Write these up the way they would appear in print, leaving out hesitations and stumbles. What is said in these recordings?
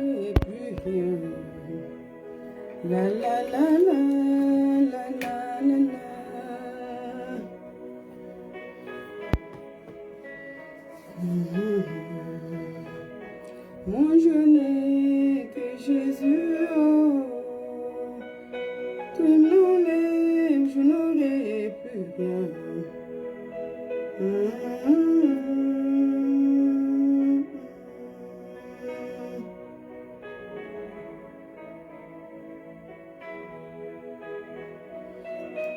n'aurai plus rien. La la la la la la la la. Moi je n'ai que Jésus, oh. Tu m'enlèves, je n'aurai plus rien.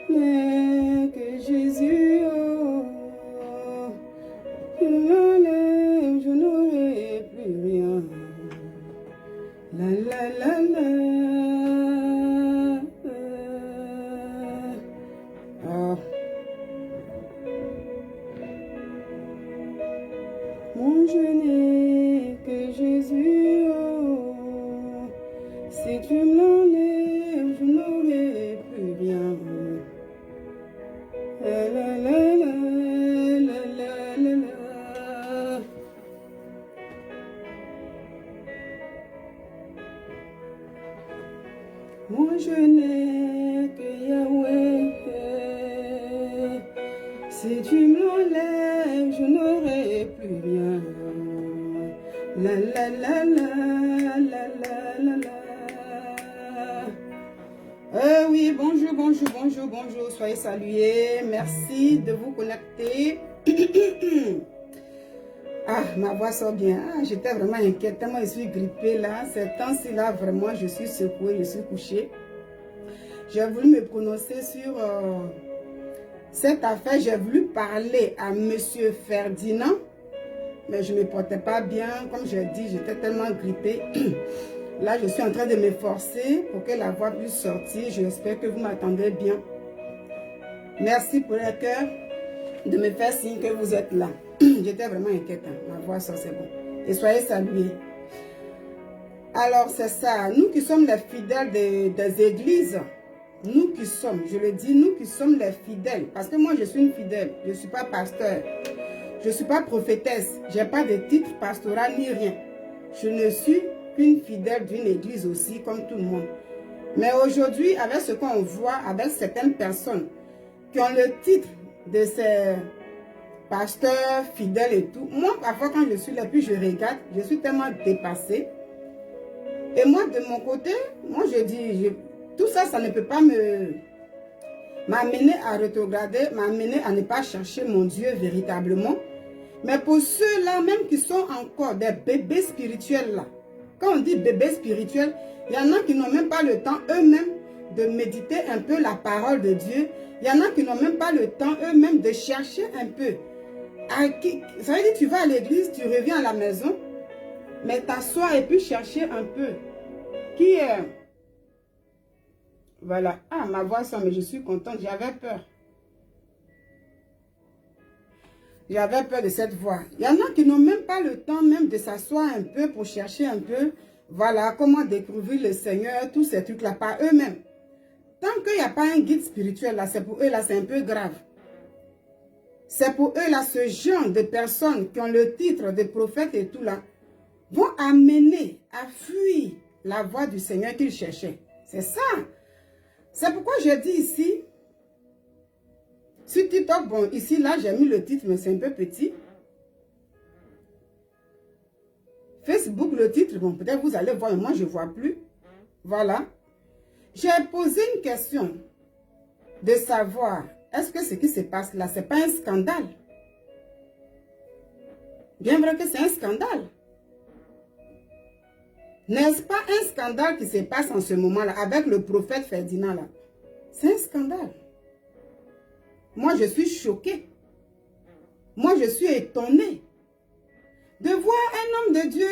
Mais que Jésus, oh, tu m'enlèves, je n'aurai plus rien. La la la la. Ah. Moi je n'ai que Jésus, oh. Si tu me l'enlèves, je n'aurai plus rien. La la la la la la la. Moi je n'ai que Yahweh. Si tu me l'enlèves, je n'aurai plus rien. La la la la la la la la. Oui, bonjour, bonjour, bonjour, bonjour. Soyez salués. Merci de vous connecter. Ah, ma voix sort bien. Ah, j'étais vraiment inquiète. Tellement je suis grippée là. Ces temps-ci là, vraiment, je suis secouée, je suis couchée. J'ai voulu me prononcer sur cette affaire. J'ai voulu parler à Monsieur Ferdinand. Mais je ne me portais pas bien. Comme je dis, j'étais tellement grippée. Là, je suis en train de m'efforcer pour que la voix puisse sortir. J'espère que vous m'attendez bien. Merci pour le cœur de me faire signe que vous êtes là. J'étais vraiment inquiète. Hein. Ma voix sort, c'est bon. Et soyez salués. Alors, c'est ça. Nous qui sommes les fidèles des églises, nous qui sommes, je le dis, nous qui sommes les fidèles. Parce que moi, je suis une fidèle. Je ne suis pas pasteur. Je ne suis pas prophétesse. Je n'ai pas de titre pastoral ni rien. Je ne suis qu'une fidèle d'une église aussi, comme tout le monde. Mais aujourd'hui, avec ce qu'on voit, avec certaines personnes qui ont le titre de ces pasteurs, fidèles et tout, moi, parfois, quand je suis là, puis je regarde, je suis tellement dépassée. Et moi, de mon côté, moi, je dis, tout ça, ça ne peut pas m'amener à rétrograder, m'amener à ne pas chercher mon Dieu véritablement. Mais pour ceux-là, même qui sont encore des bébés spirituels là, quand on dit bébés spirituels, il y en a qui n'ont même pas le temps eux-mêmes de méditer un peu la parole de Dieu. Il y en a qui n'ont même pas le temps eux-mêmes de chercher un peu. Ça veut dire que tu vas à l'église, tu reviens à la maison, mais t'assois et puis chercher un peu. Qui est... Voilà. Ah, ma voix sort, mais je suis contente. J'avais peur. J'avais peur de cette voix. Il y en a qui n'ont même pas le temps même de s'asseoir un peu pour chercher un peu. Voilà, comment découvrir le Seigneur, tous ces trucs-là par eux-mêmes. Tant qu'il n'y a pas un guide spirituel, là, c'est pour eux, là, c'est un peu grave. C'est pour eux, là, ce genre de personnes qui ont le titre de prophète et tout, là, vont amener à fuir la voix du Seigneur qu'ils cherchaient. C'est ça. C'est pourquoi je dis ici, sur TikTok, bon, ici, là, j'ai mis le titre, mais c'est un peu petit. Facebook, le titre, bon, peut-être vous allez voir, moi, je ne vois plus. Voilà. J'ai posé une question de savoir, est-ce que ce qui se passe là, ce n'est pas un scandale? Bien vrai que c'est un scandale. N'est-ce pas un scandale qui se passe en ce moment-là avec le prophète Ferdinand là? C'est un scandale. Moi, je suis choquée. Moi, je suis étonnée de voir un homme de Dieu.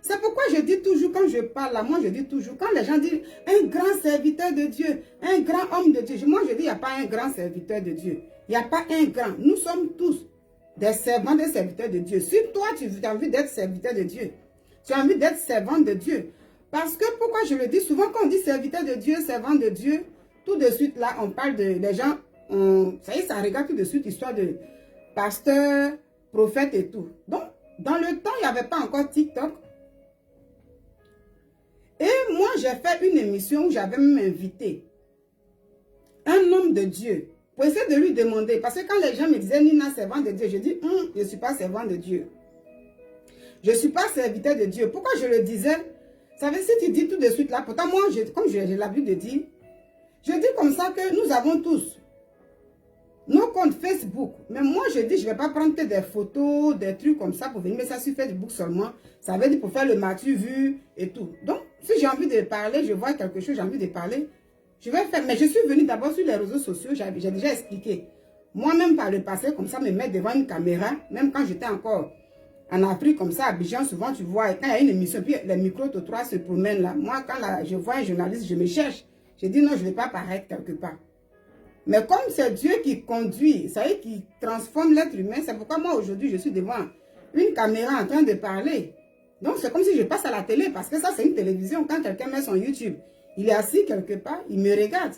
C'est pourquoi je dis toujours, quand je parle là, moi je dis toujours, quand les gens disent un grand serviteur de Dieu, un grand homme de Dieu, moi je dis, il n'y a pas un grand serviteur de Dieu. Il n'y a pas un grand. Nous sommes tous des servants, des serviteurs de Dieu. Si toi, tu as envie d'être serviteur de Dieu, tu as envie d'être servant de Dieu. Parce que, pourquoi je le dis souvent, quand on dit serviteur de Dieu, servant de Dieu, tout de suite là, on parle de les gens, ça y est, ça regarde tout de suite l'histoire de pasteur, prophète et tout. Donc, dans le temps, il n'y avait pas encore TikTok. j'ai fait une émission où j'avais même invité un homme de Dieu pour essayer de lui demander. Parce que quand les gens me disaient, Nina, servante de Dieu, je dis, je ne suis pas servante de Dieu. Je ne suis pas serviteur de Dieu. Pourquoi je le disais? Vous savez, si tu dis tout de suite là, pourtant moi, comme j'ai l'habitude de dire, je dis comme ça que nous avons tous nos comptes Facebook. Mais moi, je dis, je ne vais pas prendre que des photos, des trucs comme ça pour venir mettre ça sur Facebook seulement. Ça veut dire pour faire le matu vu et tout. Donc, si j'ai envie de parler, je vois quelque chose, j'ai envie de parler, je vais faire. Mais je suis venue d'abord sur les réseaux sociaux, j'ai déjà expliqué. Moi-même, par le passé, comme ça, me mettre devant une caméra, même quand j'étais encore en Afrique, comme ça, à Abidjan, souvent, tu vois, quand il y a une émission, puis les micro-trottoirs se promènent là. Moi, quand je vois un journaliste, je me cherche. Je dis non, je ne vais pas paraître quelque part. Mais comme c'est Dieu qui conduit, ça y est, qui transforme l'être humain, c'est pourquoi moi, aujourd'hui, je suis devant une caméra en train de parler. Donc, c'est comme si je passe à la télé, parce que ça, c'est une télévision. Quand quelqu'un met son YouTube, il est assis quelque part, il me regarde.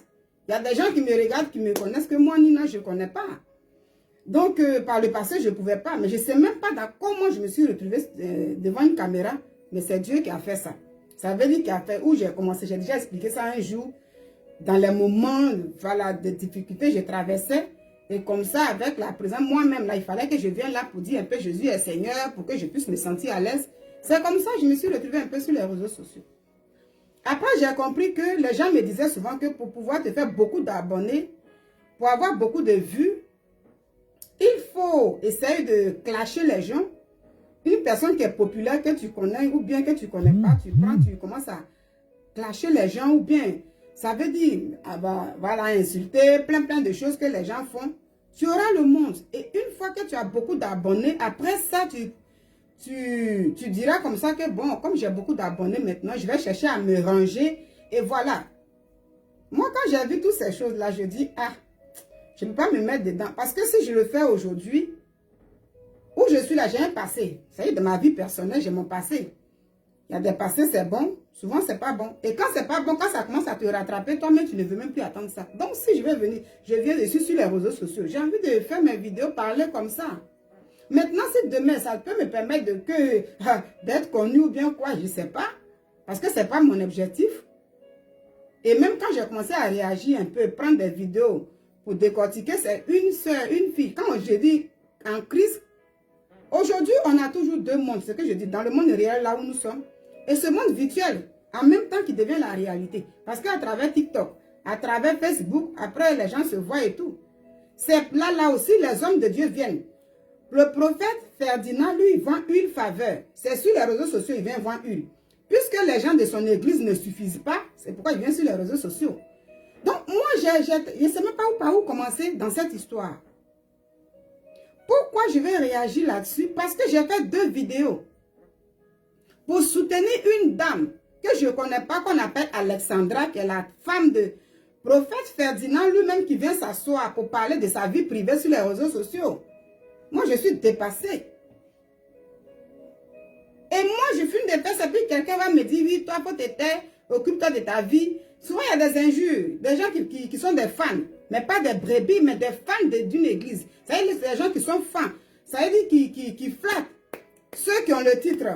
Il y a des gens qui me regardent, qui me connaissent, que moi, Nina, je ne connais pas. Donc, par le passé, je ne pouvais pas. Mais je ne sais même pas comment je me suis retrouvée devant une caméra. Mais c'est Dieu qui a fait ça. Ça veut dire qu'il a fait où j'ai commencé. J'ai déjà expliqué ça un jour. Dans les moments voilà, de difficulté, je traversais. Et comme ça, avec la présence, moi-même, là, il fallait que je vienne là pour dire un peu Jésus est Seigneur, pour que je puisse me sentir à l'aise. C'est comme ça que je me suis retrouvée un peu sur les réseaux sociaux. Après, j'ai compris que les gens me disaient souvent que pour pouvoir te faire beaucoup d'abonnés, pour avoir beaucoup de vues, il faut essayer de clasher les gens. Une personne qui est populaire, que tu connais ou bien que tu ne connais pas, tu prends, tu commences à clasher les gens ou bien, ça veut dire, voilà, insulter, plein de choses que les gens font. Tu auras le monde. Et une fois que tu as beaucoup d'abonnés, après ça, tu diras comme ça que, bon, comme j'ai beaucoup d'abonnés maintenant, je vais chercher à me ranger. Et voilà. Moi, quand j'ai vu toutes ces choses-là, je dis, ah, je ne peux pas me mettre dedans. Parce que si je le fais aujourd'hui, où je suis là, j'ai un passé. Ça y est, de ma vie personnelle, j'ai mon passé. Il y a des passés, c'est bon. Souvent, c'est pas bon. Et quand c'est pas bon, quand ça commence à te rattraper, toi-même, tu ne veux même plus attendre ça. Donc, si je vais venir, je viens dessus sur les réseaux sociaux. J'ai envie de faire mes vidéos, parler comme ça. Maintenant, si demain, ça peut me permettre d'être connu ou bien quoi, je ne sais pas. Parce que ce n'est pas mon objectif. Et même quand j'ai commencé à réagir un peu, prendre des vidéos pour décortiquer, c'est une soeur, une fille. Quand je dis en crise, aujourd'hui, on a toujours deux mondes. Ce que je dis, dans le monde réel, là où nous sommes, et ce monde virtuel, en même temps qui devient la réalité. Parce qu'à travers TikTok, à travers Facebook, après les gens se voient et tout. C'est là aussi, les hommes de Dieu viennent. Le prophète Ferdinand, lui, il vend huile faveur. C'est sur les réseaux sociaux, il vient vendre huile. Puisque les gens de son église ne suffisent pas, c'est pourquoi il vient sur les réseaux sociaux. Donc, moi, je ne sais même pas par où commencer dans cette histoire. Pourquoi je vais réagir là-dessus? Parce que j'ai fait 2 vidéos pour soutenir une dame que je ne connais pas, qu'on appelle Alexandra, qui est la femme de prophète Ferdinand lui-même qui vient s'asseoir pour parler de sa vie privée sur les réseaux sociaux. Moi, je suis dépassée. Et moi, je fume des fesses et puis quelqu'un va me dire, oui, toi, faut te taire, occupe-toi de ta vie. Souvent, il y a des injures, des gens qui sont des fans, mais pas des brebis, mais des fans d'une église. Ça veut dire que c'est des gens qui sont fans. Ça veut dire qui flattent ceux qui ont le titre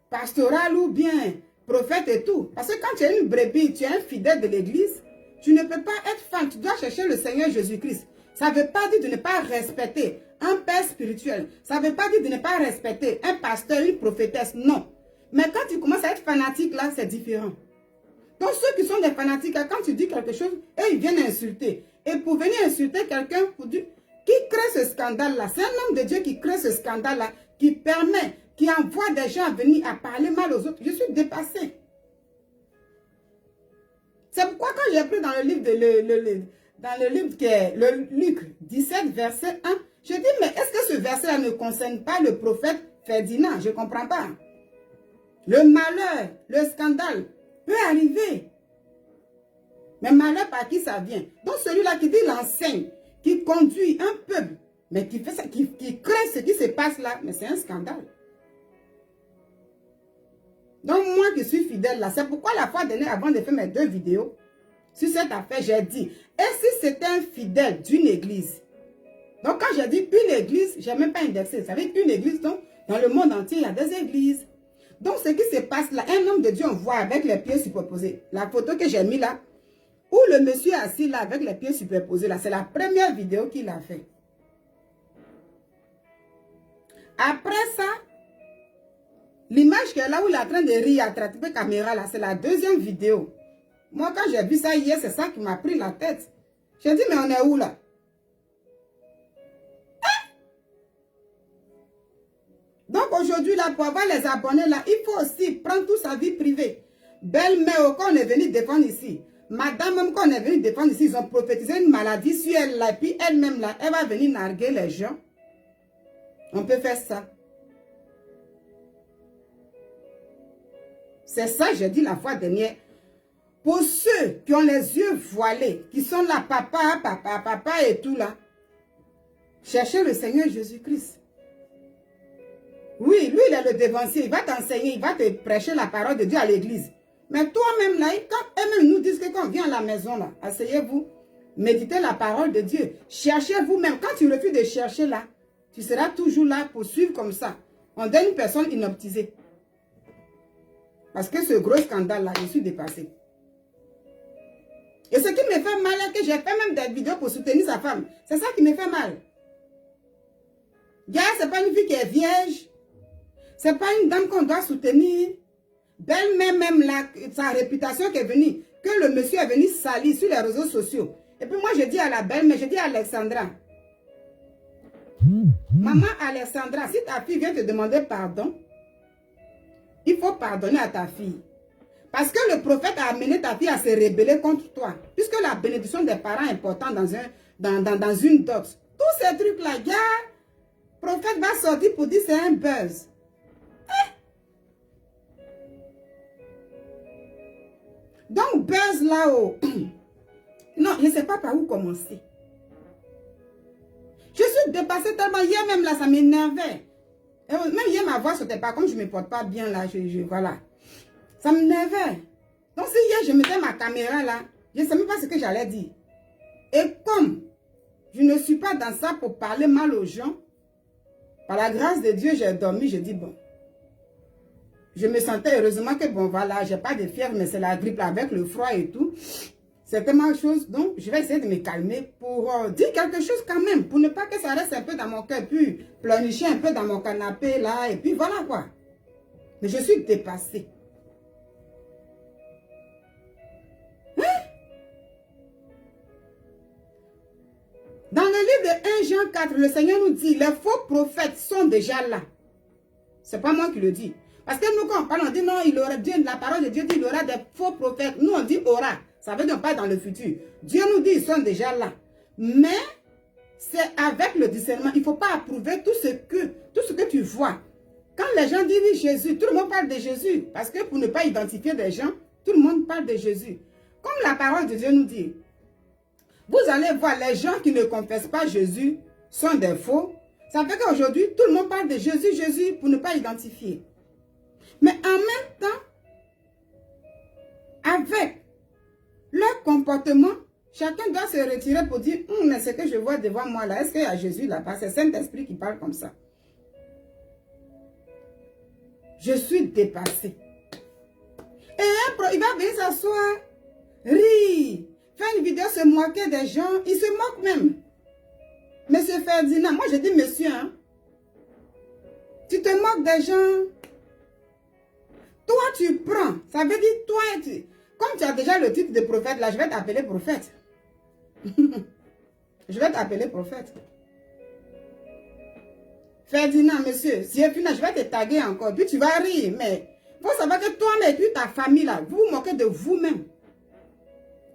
pastoral ou bien prophète et tout. Parce que quand tu es une brebis, tu es un fidèle de l'église, tu ne peux pas être fan. Tu dois chercher le Seigneur Jésus-Christ. Ça ne veut pas dire de ne pas respecter un père spirituel. Ça ne veut pas dire de ne pas respecter un pasteur, une prophétesse. Non. Mais quand tu commences à être fanatique, là, c'est différent. Donc, ceux qui sont des fanatiques, quand tu dis quelque chose, eux, ils viennent insulter. Et pour venir insulter quelqu'un, qui crée ce scandale-là, c'est un homme de Dieu qui crée ce scandale-là, qui permet, qui envoie des gens à venir à parler mal aux autres. Je suis dépassée. C'est pourquoi quand j'ai pris dans le livre dans le livre qui est le Luc 17, verset 1, je dis, mais est-ce que ce verset-là ne concerne pas le prophète Ferdinand? Je ne comprends pas. Le malheur, le scandale peut arriver. Mais malheur par qui ça vient? Donc celui-là qui dit l'enseigne, qui conduit un peuple, mais qui fait ça, qui crée ce qui se passe là, mais c'est un scandale. Donc moi qui suis fidèle là, c'est pourquoi la fois dernière, avant de faire mes 2 vidéos, sur cette affaire, j'ai dit, et si c'était un fidèle d'une église? Donc quand j'ai dit une église, je n'ai même pas indexé. Vous savez qu'une église, donc, dans le monde entier, il y a des églises. Donc, ce qui se passe là, un homme de Dieu, on voit avec les pieds superposés. La photo que j'ai mis là, où le monsieur est assis là avec les pieds superposés là, c'est la première vidéo qu'il a fait. Après ça, l'image qui est là où il est en train de rire à travers la caméra là, c'est la deuxième vidéo. Moi, quand j'ai vu ça hier, c'est ça qui m'a pris la tête. J'ai dit, mais on est où là? Donc aujourd'hui, là, pour avoir les abonnés, là, il faut aussi prendre toute sa vie privée. Belle-mère, quand on est venu défendre ici, madame, même quand on est venu défendre ici, ils ont prophétisé une maladie sur elle, là, et puis elle-même, là, elle va venir narguer les gens. On peut faire ça. C'est ça, j'ai dit la fois dernière. Pour ceux qui ont les yeux voilés, qui sont là, papa, papa, papa et tout là, cherchez le Seigneur Jésus-Christ. Oui, lui, il est le dévancier. Il va t'enseigner, il va te prêcher la parole de Dieu à l'église. Mais toi-même, là, quand eux-mêmes nous disent que quand on vient à la maison, là, asseyez-vous, méditez la parole de Dieu. Cherchez vous-même. Quand tu refuses de chercher là, tu seras toujours là pour suivre comme ça. On donne une personne inoptisée. Parce que ce gros scandale-là, je suis dépassée. Et ce qui me fait mal, c'est que j'ai fait même des vidéos pour soutenir sa femme. C'est ça qui me fait mal. Gars, ce n'est pas une fille qui est vierge. Ce n'est pas une dame qu'on doit soutenir. Belle-mère, même là, sa réputation qui est venue, que le monsieur est venu salir sur les réseaux sociaux. Et puis moi, je dis à la belle-mère, je dis à Alexandra, maman Alexandra, si ta fille vient te demander pardon, il faut pardonner à ta fille. Parce que le prophète a amené ta fille à se rebeller contre toi. Puisque la bénédiction des parents est importante dans une dot. Tous ces trucs-là, gars, le prophète va sortir pour dire c'est un buzz. Donc, buzz là-haut. Non, je ne sais pas par où commencer. Je suis dépassée tellement. Hier même là, ça m'énervait. Même hier, ma voix sautait pas. Comme je ne me porte pas bien là, voilà. Ça m'énervait. Donc, si hier, je mettais ma caméra là, je ne savais même pas ce que j'allais dire. Et comme je ne suis pas dans ça pour parler mal aux gens, par la grâce de Dieu, j'ai dormi, je dis bon. Je me sentais heureusement que bon, voilà, j'ai pas de fièvre, mais c'est la grippe là, avec le froid et tout. C'est tellement chose. Donc, je vais essayer de me calmer pour dire quelque chose quand même, pour ne pas que ça reste un peu dans mon cœur, puis pleurnicher un peu dans mon canapé là, et puis voilà quoi. Mais je suis dépassée. Dans le livre de 1 Jean 4, le Seigneur nous dit, les faux prophètes sont déjà là. Ce n'est pas moi qui le dis. Parce que nous, quand on parle, on dit non, il aura, Dieu, la parole de Dieu dit, il aura des faux prophètes. Nous, on dit aura. Ça veut dire pas dans le futur. Dieu nous dit, ils sont déjà là. Mais, c'est avec le discernement. Il ne faut pas approuver tout ce que tu vois. Quand les gens disent oui, Jésus, tout le monde parle de Jésus. Parce que pour ne pas identifier des gens, tout le monde parle de Jésus. Comme la parole de Dieu nous dit, vous allez voir, les gens qui ne confessent pas Jésus sont des faux. Ça fait qu'aujourd'hui, tout le monde parle de Jésus, Jésus, pour ne pas identifier. Mais en même temps, avec leur comportement, chacun doit se retirer pour dire, mais ce que je vois devant moi là, est-ce qu'il y a Jésus là-bas? C'est Saint-Esprit qui parle comme ça. Je suis dépassée. Et il va venir s'asseoir, rire, faire une vidéo, se moquer des gens. Il se moque même. Monsieur Ferdinand, moi je dis monsieur, hein, tu te moques des gens. Toi tu prends, ça veut dire toi, comme tu as déjà le titre de prophète là, je vais t'appeler prophète. Je vais t'appeler prophète. Ferdinand, monsieur, si je finis, je vais te taguer encore, puis tu vas rire, mais il faut savoir que toi et puis ta famille là, vous vous moquez de vous-même.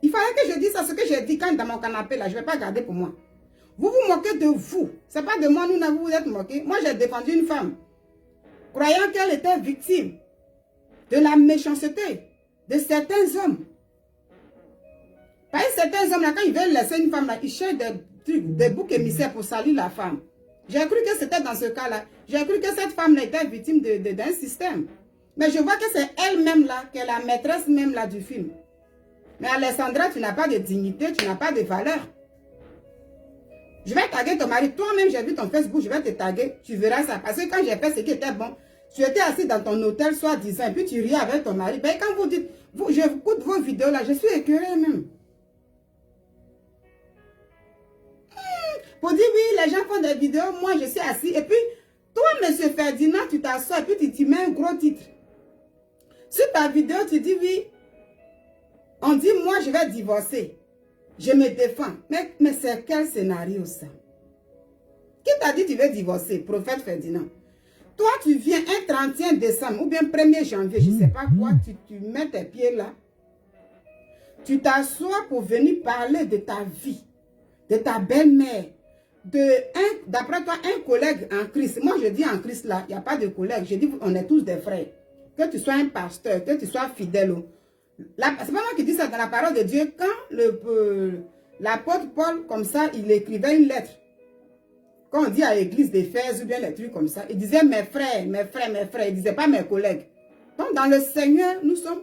Il fallait que je dise ça, ce que j'ai dit quand dans mon canapé là, je ne vais pas garder pour moi. Vous vous moquez de vous. Ce n'est pas de moi, vous vous êtes moqués. Moi, j'ai défendu une femme, croyant qu'elle était victime de la méchanceté de certains hommes. Parce que certains hommes, là, quand ils veulent laisser une femme, là, ils cherchent des trucs, des boucs émissaires pour salir la femme. J'ai cru que c'était dans ce cas-là. J'ai cru que cette femme était victime d'un système. Mais je vois que c'est elle-même là, qui est la maîtresse même là du film. Mais Alessandra, tu n'as pas de dignité, tu n'as pas de valeur. Je vais taguer ton mari. Toi-même, j'ai vu ton Facebook, je vais te taguer. Tu verras ça. Parce que quand j'ai fait ce qui était bon, Tu étais assis dans ton hôtel, soi-disant, et puis tu riais avec ton mari. Ben, quand vous dites, j'écoute vos vidéos là, je suis écœurée même. Pour dire, oui, les gens font des vidéos, moi je suis assis. Et puis, toi, monsieur Ferdinand, tu t'assois et puis tu mets un gros titre. Sur ta vidéo, tu dis, oui, on dit, moi je vais divorcer. Je me défends. Mais c'est quel scénario ça? Qui t'a dit que tu veux divorcer, prophète Ferdinand? Toi, tu viens un 31 décembre ou bien 1er janvier, je ne sais pas quoi, tu mets tes pieds là. Tu t'assois pour venir parler de ta vie, de ta belle-mère, d'après toi, un collègue en Christ. Moi, je dis en Christ là, il n'y a pas de collègue. Je dis, on est tous des frères. Que tu sois un pasteur, que tu sois fidèle. C'est pas moi qui dis ça dans la parole de Dieu. Quand l'apôtre Paul, comme ça, il écrivait une lettre. Quand on dit à l'église d'Éphèse ou bien les trucs comme ça, il disait mes frères, mes frères, mes frères. Il ne disait pas mes collègues. Donc, dans le Seigneur, nous sommes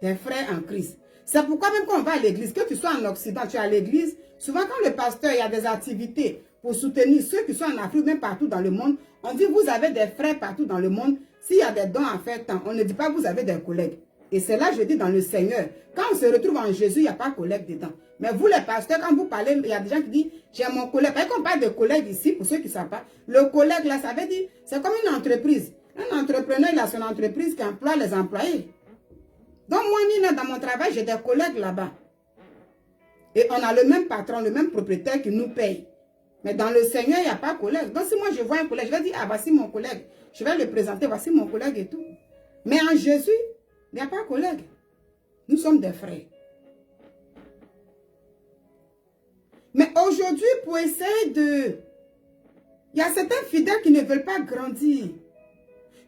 des frères en Christ. C'est pourquoi même quand on va à l'église, que tu sois en Occident, tu es à l'église, souvent quand le pasteur, il y a des activités pour soutenir ceux qui sont en Afrique, même partout dans le monde, on dit vous avez des frères partout dans le monde. S'il y a des dons à faire tant, on ne dit pas vous avez des collègues. Et c'est là je dis dans le Seigneur, quand on se retrouve en Jésus, il n'y a pas de collègue dedans. Mais vous les pasteurs, quand vous parlez, il y a des gens qui disent, j'ai mon collègue. Parce qu'on parle de collègue ici, pour ceux qui ne savent pas, le collègue là, ça veut dire, c'est comme une entreprise. Un entrepreneur, il a son entreprise qui emploie les employés. Donc moi, Nina, dans mon travail, j'ai des collègues là-bas. Et on a le même patron, le même propriétaire qui nous paye. Mais dans le Seigneur, il n'y a pas de collègue. Donc si moi je vois un collègue, je vais dire, ah voici mon collègue. Je vais le présenter, voici mon collègue et tout. Mais en Jésus, il n'y a pas de collègue. Nous sommes des frères. Mais aujourd'hui, pour essayer de... Il y a certains fidèles qui ne veulent pas grandir.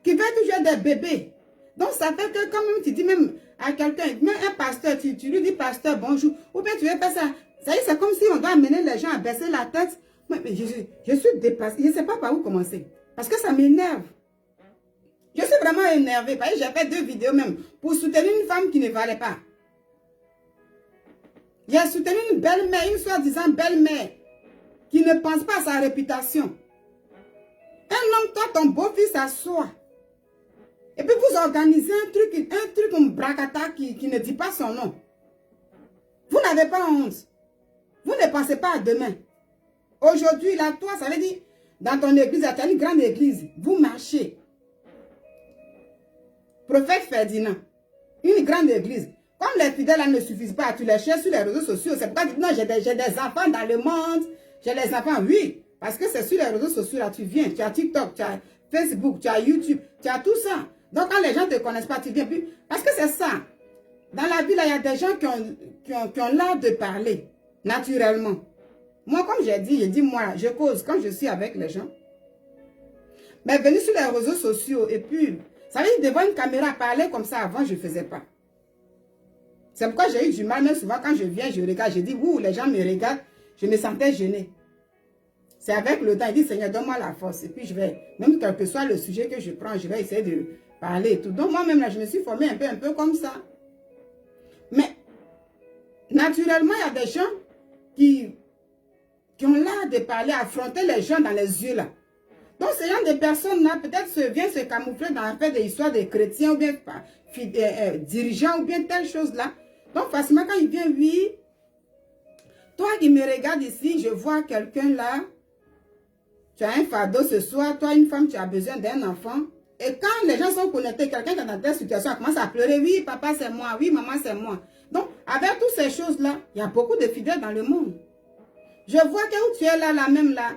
Qui veulent toujours des bébés. Donc ça fait que quand même tu dis même à quelqu'un, même un pasteur, tu lui dis pasteur bonjour. Ou bien tu veux faire ça. Ça y est, c'est comme si on doit amener les gens à baisser la tête. Mais je suis dépassée. Je ne sais pas par où commencer. Parce que ça m'énerve. Je suis vraiment énervée. Parce que j'ai fait 2 vidéos même pour soutenir une femme qui ne valait pas. J'ai soutenu une belle-mère, une soi-disant belle-mère, qui ne pense pas à sa réputation. Un homme, toi, ton beau-fils s'assoit. Et puis vous organisez un truc comme Bracata qui ne dit pas son nom. Vous n'avez pas honte. Vous ne pensez pas à demain. Aujourd'hui, là, toi, ça veut dire, dans ton église, tu as une grande église, vous marchez. Prophète Ferdinand, une grande église. Comme les fidèles là, ne suffisent pas, tu les cherches sur les réseaux sociaux. C'est pourquoi tu dis, non, j'ai des enfants dans le monde. J'ai les enfants, oui. Parce que c'est sur les réseaux sociaux, là, tu viens. Tu as TikTok, tu as Facebook, tu as YouTube, tu as tout ça. Donc, quand les gens ne te connaissent pas, tu viens plus. Parce que c'est ça. Dans la vie, là, il y a des gens qui ont l'art de parler, naturellement. Moi, comme j'ai dit, moi, je cause quand je suis avec les gens. Mais venir sur les réseaux sociaux et puis, ça veut dire devant une caméra parler comme ça, avant, je ne faisais pas. C'est pourquoi j'ai eu du mal, même souvent quand je viens, je regarde, je dis, ouh, les gens me regardent, je me sentais gênée. C'est avec le temps, il dit, Seigneur, donne-moi la force. Et puis je vais, même quel que soit le sujet que je prends, je vais essayer de parler et tout. Donc moi-même, là, je me suis formée un peu comme ça. Mais, naturellement, il y a des gens qui ont l'art de parler, affronter les gens dans les yeux, là. Donc, ce genre de personnes-là, peut-être viennent se camoufler dans des histoires de chrétiens ou bien dirigeants ou bien telle chose-là. Donc, facilement, quand il vient, oui, toi qui me regardes ici, je vois quelqu'un là, tu as un fardeau ce soir, toi, une femme, tu as besoin d'un enfant. Et quand les gens sont connectés, quelqu'un qui est dans telle situation, commence à pleurer, oui, papa, c'est moi, oui, maman, c'est moi. Donc, avec toutes ces choses-là, il y a beaucoup de fidèles dans le monde. Je vois que où tu es là, même là,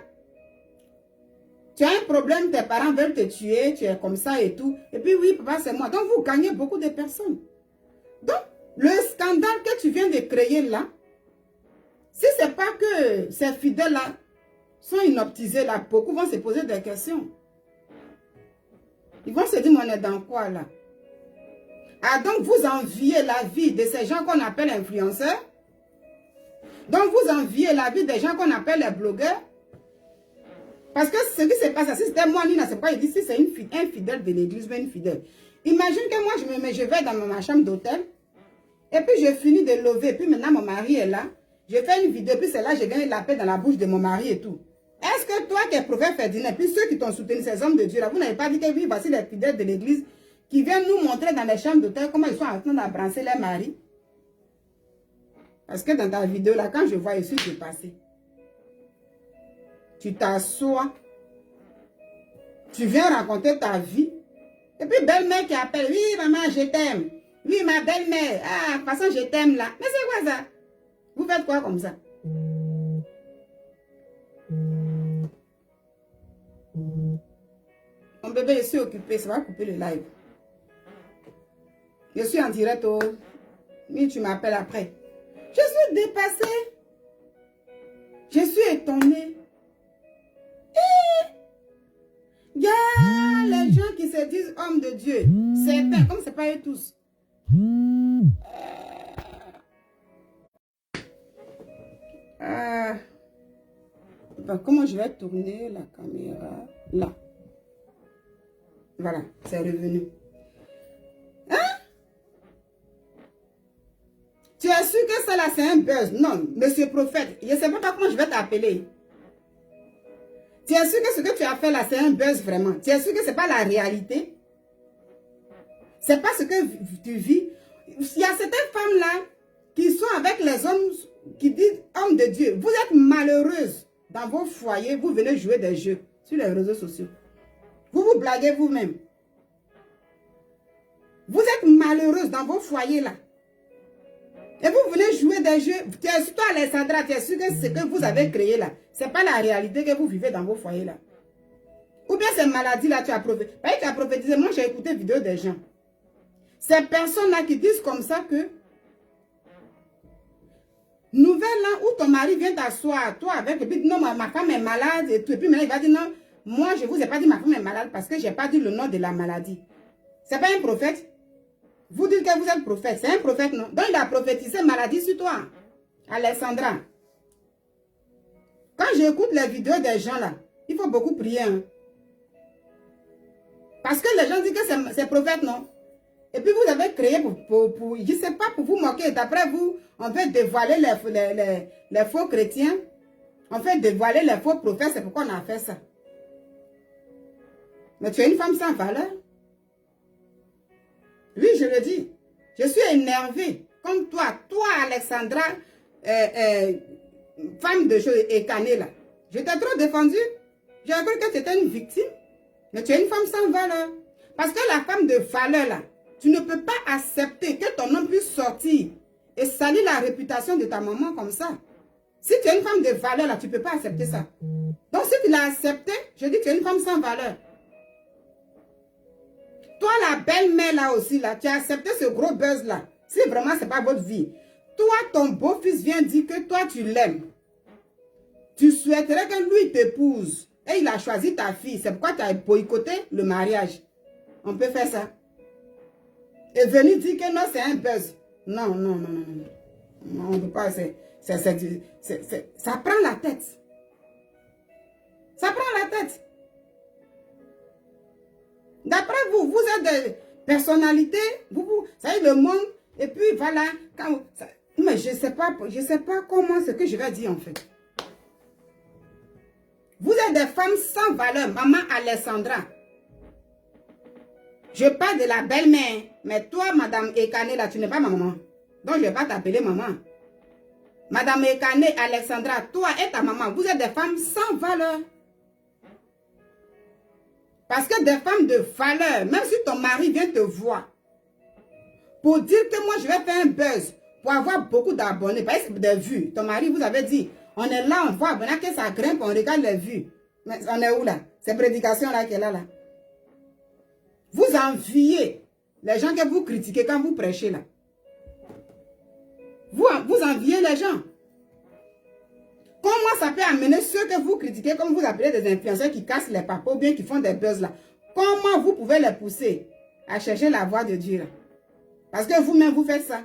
tu as un problème, tes parents veulent te tuer, tu es comme ça et tout. Et puis oui, papa, c'est moi. Donc vous gagnez beaucoup de personnes. Donc, le scandale que tu viens de créer là, si ce n'est pas que ces fidèles-là sont inoptisés là, beaucoup vont se poser des questions. Ils vont se dire, mais on est dans quoi là? Ah, donc vous enviez la vie de ces gens qu'on appelle influenceurs? Donc vous enviez la vie des gens qu'on appelle les blogueurs? Parce que ce qui se passe, si c'était moi, Nina, c'est pas, il dit, si c'est un fidèle de l'église, une fidèle. Imagine que moi, je vais dans ma chambre d'hôtel, et puis je finis de lever, et puis maintenant mon mari est là, je fais une vidéo, puis c'est là, je gagne la paix dans la bouche de mon mari et tout. Est-ce que toi qui es prophète Ferdinand, puis ceux qui t'ont soutenu, ces hommes de Dieu là, vous n'avez pas dit que oui, voici les fidèles de l'église qui viennent nous montrer dans les chambres d'hôtel comment ils sont en train d'embrasser les maris? Parce que dans ta vidéo là, quand je vois ici, je passé. Tu t'assois. Tu viens raconter ta vie. Et puis belle-mère qui appelle. Oui, maman, je t'aime. Oui, ma belle-mère. Ah, de toute façon, je t'aime là. Mais c'est quoi ça? Vous faites quoi comme ça? Mon bébé, je suis occupé. Ça va couper le live. Je suis en direct. Oh. Oui, tu m'appelles après. Je suis dépassée. Je suis étonnée. Il y a les gens qui se disent hommes de Dieu. Certains, comme ce n'est pas eux tous. Comment je vais tourner la caméra? Là. Voilà, c'est revenu. Hein? Tu es sûr que ça là, c'est un buzz? Non, monsieur prophète, je ne sais pas comment je vais t'appeler. Tu es sûr que ce que tu as fait là, c'est un buzz vraiment? Tu es sûr que ce n'est pas la réalité? Ce n'est pas ce que tu vis? Il y a certaines femmes là qui sont avec les hommes qui disent hommes de Dieu. Vous êtes malheureuses dans vos foyers, vous venez jouer des jeux sur les réseaux sociaux. Vous vous blaguez vous-même. Vous êtes malheureuse dans vos foyers là. Et vous venez jouer des jeux. Tu es sûr, toi Alessandra, tu es sûr que ce que vous avez créé là, ce n'est pas la réalité que vous vivez dans vos foyers là. Ou bien ces maladies là, tu as prophétisé. Moi j'ai écouté vidéo des gens. Ces personnes là qui disent comme ça que nouvelle là où ton mari vient t'asseoir, toi avec, et puis non, ma femme est malade, et puis maintenant il va dire non, moi je ne vous ai pas dit ma femme est malade parce que je n'ai pas dit le nom de la maladie. Ce n'est pas un prophète. Vous dites que vous êtes prophète, c'est un prophète non. Donc il a prophétisé maladie sur toi, Alessandra. Quand j'écoute les vidéos des gens là, il faut beaucoup prier. Hein. Parce que les gens disent que c'est prophète non. Et puis vous avez créé pour je ne sais pas, pour vous moquer. D'après vous, on veut dévoiler les faux chrétiens. On fait dévoiler les faux prophètes. C'est pourquoi on a fait ça. Mais tu es une femme sans valeur. Oui, je le dis. Je suis énervée. Comme toi. Toi, Alexandra, femme de choses écanée là. Je t'ai trop défendue. J'ai cru que tu étais une victime. Mais tu es une femme sans valeur. Parce que la femme de valeur là, tu ne peux pas accepter que ton homme puisse sortir et salir la réputation de ta maman comme ça. Si tu es une femme de valeur, là, tu ne peux pas accepter ça. Donc, si tu l'as accepté, je dis que tu es une femme sans valeur. Toi, la belle-mère, là aussi, là, tu as accepté ce gros buzz-là. Si vraiment, ce n'est pas votre vie. Toi, ton beau-fils vient dire que toi, tu l'aimes. Tu souhaiterais que lui t'épouse. Et il a choisi ta fille. C'est pourquoi tu as boycotté le mariage. On peut faire ça. Et venir dire que non, c'est un buzz. Non, non, non, non, non. Non, on ne peut pas. Ça prend la tête. Ça prend la tête. D'après vous, vous êtes des personnalités. Vous savez le monde. Et puis voilà. Mais je ne sais pas comment ce que je vais dire en fait. Vous êtes des femmes sans valeur. Maman Alessandra. Je parle de la belle-mère. Mais toi, Madame Ekane, là, tu n'es pas ma maman. Donc, je ne vais pas t'appeler maman. Madame Ekane, Alexandra, toi et ta maman, vous êtes des femmes sans valeur. Parce que des femmes de valeur, même si ton mari vient te voir, pour dire que moi, je vais faire un buzz, pour avoir beaucoup d'abonnés, parce que des vues. Ton mari, vous avez dit, on est là, on voit, maintenant que ça grimpe, on regarde les vues. Mais on est où là? Ces prédications-là qu'elle a là. Vous enviez les gens que vous critiquez quand vous prêchez là. Vous enviez les gens. Comment ça peut amener ceux que vous critiquez, comme vous appelez des influenceurs qui cassent les papas ou bien qui font des buzz là. Comment vous pouvez les pousser à chercher la voix de Dieu là? Parce que vous-même vous faites ça.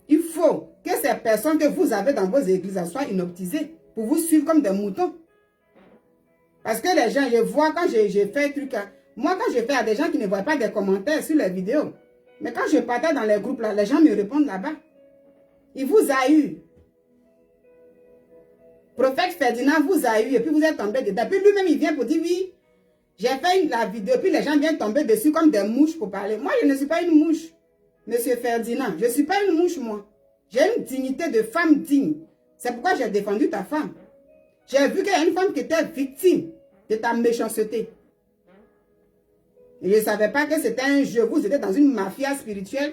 Il faut que ces personnes que vous avez dans vos églises soient inoptisées pour vous suivre comme des moutons. Parce que les gens, je vois quand j'ai fait un truc, moi quand je fais à des gens qui ne voient pas des commentaires sur les vidéos, mais quand je partage dans les groupes là, les gens me répondent là-bas. Ils vous aillent. Prophète Ferdinand vous a eu et puis vous êtes tombé dedans. Puis lui-même, il vient pour dire, oui, j'ai fait la vidéo, puis les gens viennent tomber dessus comme des mouches pour parler. Moi, je ne suis pas une mouche, monsieur Ferdinand. Je ne suis pas une mouche, moi. J'ai une dignité de femme digne. C'est pourquoi j'ai défendu ta femme. J'ai vu qu'il y a une femme qui était victime de ta méchanceté. Et je ne savais pas que c'était un jeu. Vous étiez dans une mafia spirituelle.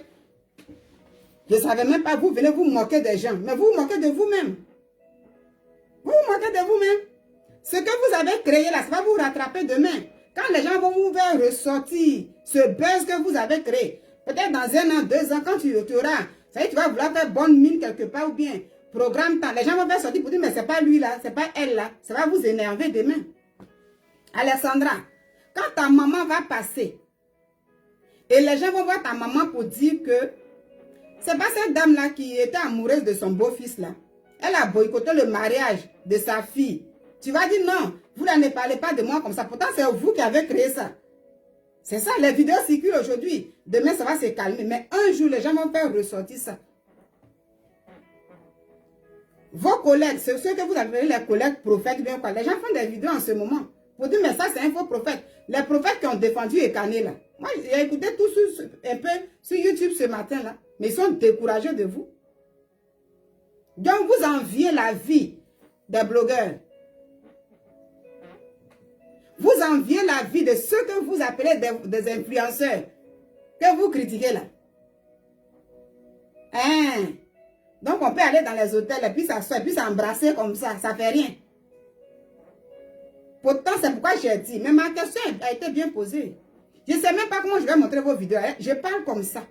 Je ne savais même pas, vous venez vous moquer des gens. Mais vous vous moquez de vous-même. Vous vous moquez de vous-même. Ce que vous avez créé là, ça va vous rattraper demain. Quand les gens vont vous faire ressortir ce buzz que vous avez créé, peut-être dans 1 an, 2 ans, quand tu auras, ça y est, tu vas vouloir faire bonne mine quelque part ou bien programme temps. Les gens vont faire sortir pour dire, mais c'est pas lui là, c'est pas elle là. Ça va vous énerver demain. Alessandra, quand ta maman va passer, et les gens vont voir ta maman pour dire que c'est pas cette dame-là qui était amoureuse de son beau-fils là. Elle a boycotté le mariage de sa fille. Tu vas dire non, vous là ne parlez pas de moi comme ça. Pourtant, c'est vous qui avez créé ça. C'est ça, les vidéos circulent aujourd'hui. Demain, ça va se calmer. Mais un jour, les gens vont faire ressortir ça. Vos collègues, c'est ceux que vous appelez les collègues prophètes, bien quoi. Les gens font des vidéos en ce moment. Pour dire, mais ça, c'est un faux prophète. Les prophètes qui ont défendu Ekané là. Moi, j'ai écouté tout un peu sur YouTube ce matin là. Mais ils sont découragés de vous. Donc, vous enviez la vie des blogueurs. Vous enviez la vie de ceux que vous appelez des influenceurs. Que vous critiquez là. Hein? Donc, on peut aller dans les hôtels et puis s'asseoir, et puis s'embrasser comme ça. Ça fait rien. Pourtant, c'est pourquoi j'ai dit. Mais ma question a été bien posée. Je ne sais même pas comment je vais montrer vos vidéos. Je parle comme ça.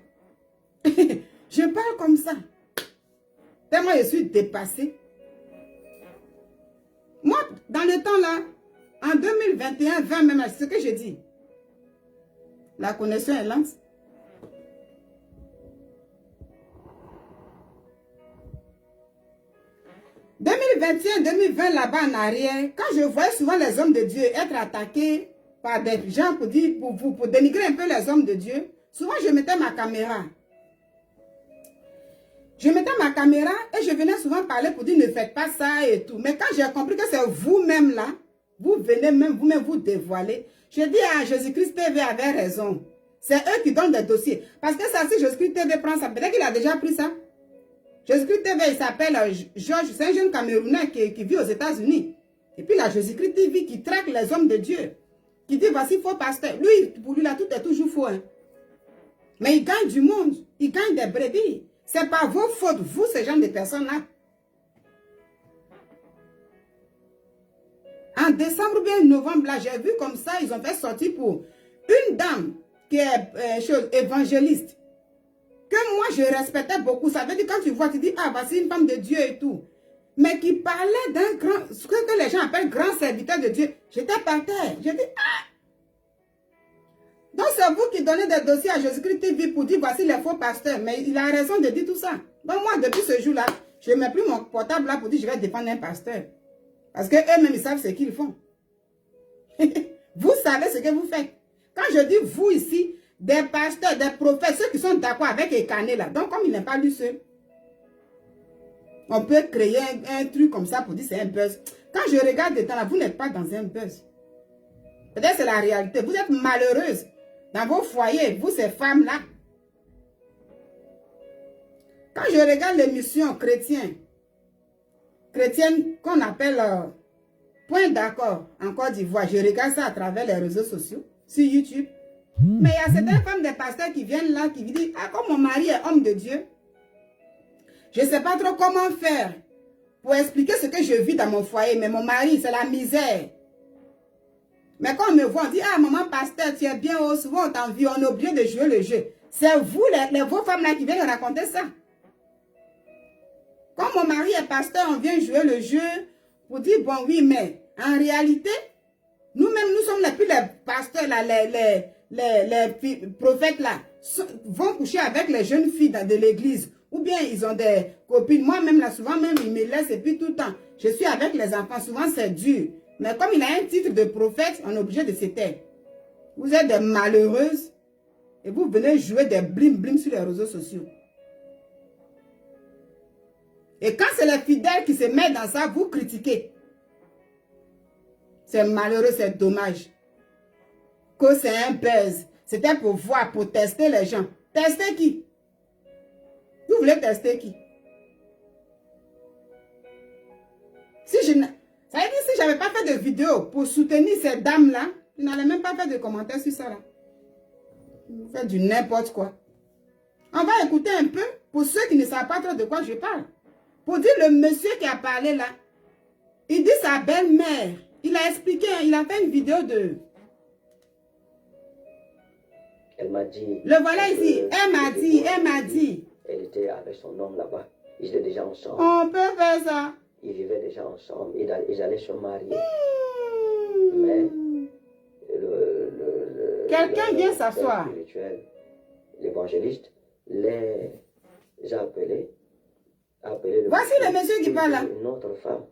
Je parle comme ça. Tellement je suis dépassée. Moi, dans le temps là, en 2021, 20 même, c'est ce que je dis. La connexion est lente. « 2021, 2020, là-bas en arrière, quand je voyais souvent les hommes de Dieu être attaqués par des gens pour dénigrer un peu les hommes de Dieu, souvent je mettais ma caméra. Je mettais ma caméra et je venais souvent parler pour dire ne faites pas ça et tout. Mais quand j'ai compris que c'est vous-même là, vous venez même vous-même vous dévoiler. Je dis à Jésus-Christ TV avait raison. C'est eux qui donnent des dossiers. Parce que ça, si Jésus-Christ TV prend ça, peut-être qu'il a déjà pris ça. Jésus-Christ TV, il s'appelle Georges, c'est un jeune Camerounais qui vit aux États-Unis. Et puis là, Jésus-Christ TV qui traque les hommes de Dieu. Qui dit voici faux pasteur. Lui, pour lui là, tout est toujours faux. Hein. Mais il gagne du monde. Il gagne des brebis. C'est pas vos fautes, vous, ces gens de personnes-là. En décembre ou bien novembre, là, j'ai vu comme ça, ils ont fait sortir pour une dame qui est évangéliste. Que moi, je respectais beaucoup. Ça veut dire quand tu vois, tu dis, ah, bah, c'est une femme de Dieu et tout. Mais qui parlait d'un grand, ce que les gens appellent grand serviteur de Dieu. J'étais par terre. J'ai dit, ah! Donc, c'est vous qui donnez des dossiers à Jésus-Christ TV pour dire, voici les faux pasteurs. Mais il a raison de dire tout ça. Donc, moi, depuis ce jour-là, je ne mets plus mon portable là pour dire, je vais défendre un pasteur. Parce qu'eux-mêmes, ils savent ce qu'ils font. Vous savez ce que vous faites. Quand je dis vous ici, des pasteurs, des prophètes, ceux qui sont d'accord avec Ekané là. Donc, comme il n'est pas lui seul, on peut créer un truc comme ça pour dire c'est un buzz. Quand je regarde le temps là, vous n'êtes pas dans un buzz. Peut-être c'est la réalité. Vous êtes malheureuse dans vos foyers, vous ces femmes-là. Quand je regarde l'émission chrétienne qu'on appelle Point d'accord en Côte d'Ivoire, je regarde ça à travers les réseaux sociaux, sur YouTube. Mais il y a certaines femmes des pasteurs qui viennent là, qui disent, ah, comme mon mari est homme de Dieu, je ne sais pas trop comment faire pour expliquer ce que je vis dans mon foyer, mais mon mari, c'est la misère. Mais quand on me voit, on dit, ah, maman pasteur, tu es bien haut, souvent on t'envie, on est obligé de jouer le jeu. C'est vous, vos femmes là, qui viennent raconter ça. Quand mon mari est pasteur, on vient jouer le jeu pour dire, bon, oui, mais en réalité, nous-mêmes, nous sommes les pasteurs, là, les prophètes, là, vont coucher avec les jeunes filles de l'église. Ou bien, ils ont des copines. Moi-même, là, souvent, même, ils me laissent et puis tout le temps. Je suis avec les enfants. Souvent, c'est dur. Mais comme il a un titre de prophète, on est obligé de se taire. Vous êtes des malheureuses et vous venez jouer des blim-blim sur les réseaux sociaux. Et quand c'est les fidèles qui se mettent dans ça, vous critiquez. C'est malheureux, c'est dommage. Que c'est un buzz. C'était pour voir, pour tester les gens. Tester qui? Vous voulez tester qui? Si je ça veut dire si je n'avais pas fait de vidéo pour soutenir ces dames-là, je n'allais même pas faire de commentaires sur ça là. Vous faites du n'importe quoi. On va écouter un peu pour ceux qui ne savent pas trop de quoi je parle. Pour dire le monsieur qui a parlé là, il dit sa belle-mère. Il a expliqué, il a fait une vidéo de... Elle m'a dit... Le voilà ici. Elle m'a dit. Elle était avec son homme là-bas. Ils étaient déjà ensemble. On peut faire ça. Ils vivaient déjà ensemble. Ils allaient se marier. Mais quelqu'un vient s'asseoir. L'évangéliste les a appelés. Voici le monsieur qui parle là. Une autre femme.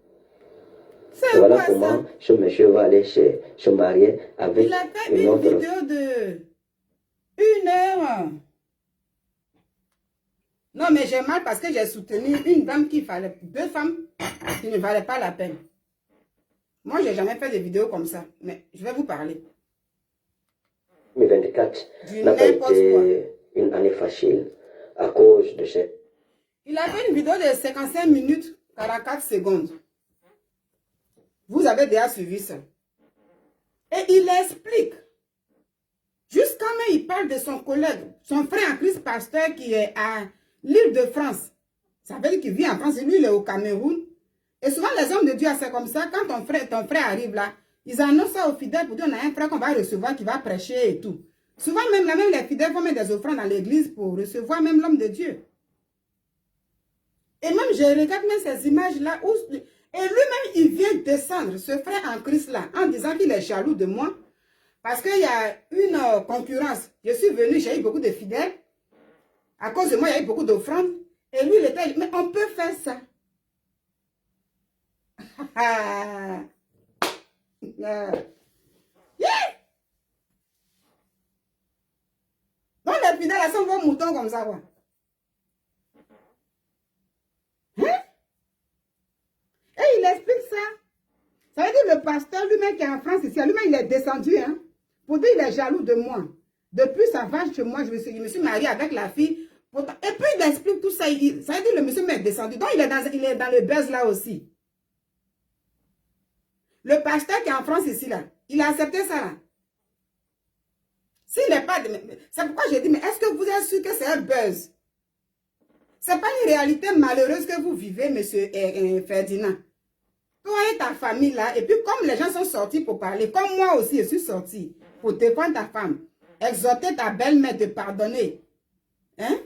C'est voilà quoi comment ça? ce monsieur va aller se marier avec il a fait une autre vidéo de 1 heure. Non, mais j'ai mal parce que j'ai soutenu une dame qui fallait, 2 femmes qui ne valaient pas la peine. Moi, je n'ai jamais fait de vidéo comme ça, mais je vais vous parler. 2024 n'a pas été une année facile à cause de cette... Il a fait une vidéo de 55 minutes, 44 secondes. Vous avez déjà suivi ça. Et il explique. Jusqu'à même il parle de son collègue, son frère en Christ pasteur qui est à l'île de France. Ça veut dire qu'il vit en France et lui il est au Cameroun. Et souvent les hommes de Dieu, c'est comme ça, quand ton frère arrive là, ils annoncent ça aux fidèles pour dire on a un frère qu'on va recevoir qui va prêcher et tout. Souvent même les fidèles vont mettre des offrandes dans l'église pour recevoir même l'homme de Dieu. Et même je regarde même ces images là où... Et lui-même, il vient descendre, ce frère en Christ là, en disant qu'il est jaloux de moi. Parce qu'il y a une concurrence. Je suis venu, j'ai eu beaucoup de fidèles. À cause de moi, il y a eu beaucoup d'offrandes. Et lui, il était... Mais on peut faire ça. Donc les fidèles, elles sont vos moutons comme ça, quoi. Et il explique ça. Ça veut dire le pasteur lui-même qui est en France ici, lui-même il est descendu, hein, pour dire qu'il est jaloux de moi. Depuis sa vache chez moi, je me suis mariée avec la fille. Et puis il explique tout ça. Ça veut dire le monsieur m'est descendu. Donc il est dans le buzz là aussi. Le pasteur qui est en France ici, là, il a accepté ça là. S'il n'est pas... C'est pourquoi j'ai dit, mais est-ce que vous êtes sûr que c'est un buzz? Ce n'est pas une réalité malheureuse que vous vivez, monsieur Ferdinand. Toi et ta famille là, et puis comme les gens sont sortis pour parler, comme moi aussi je suis sorti pour défendre ta femme, exhorter ta belle-mère de pardonner. Hein?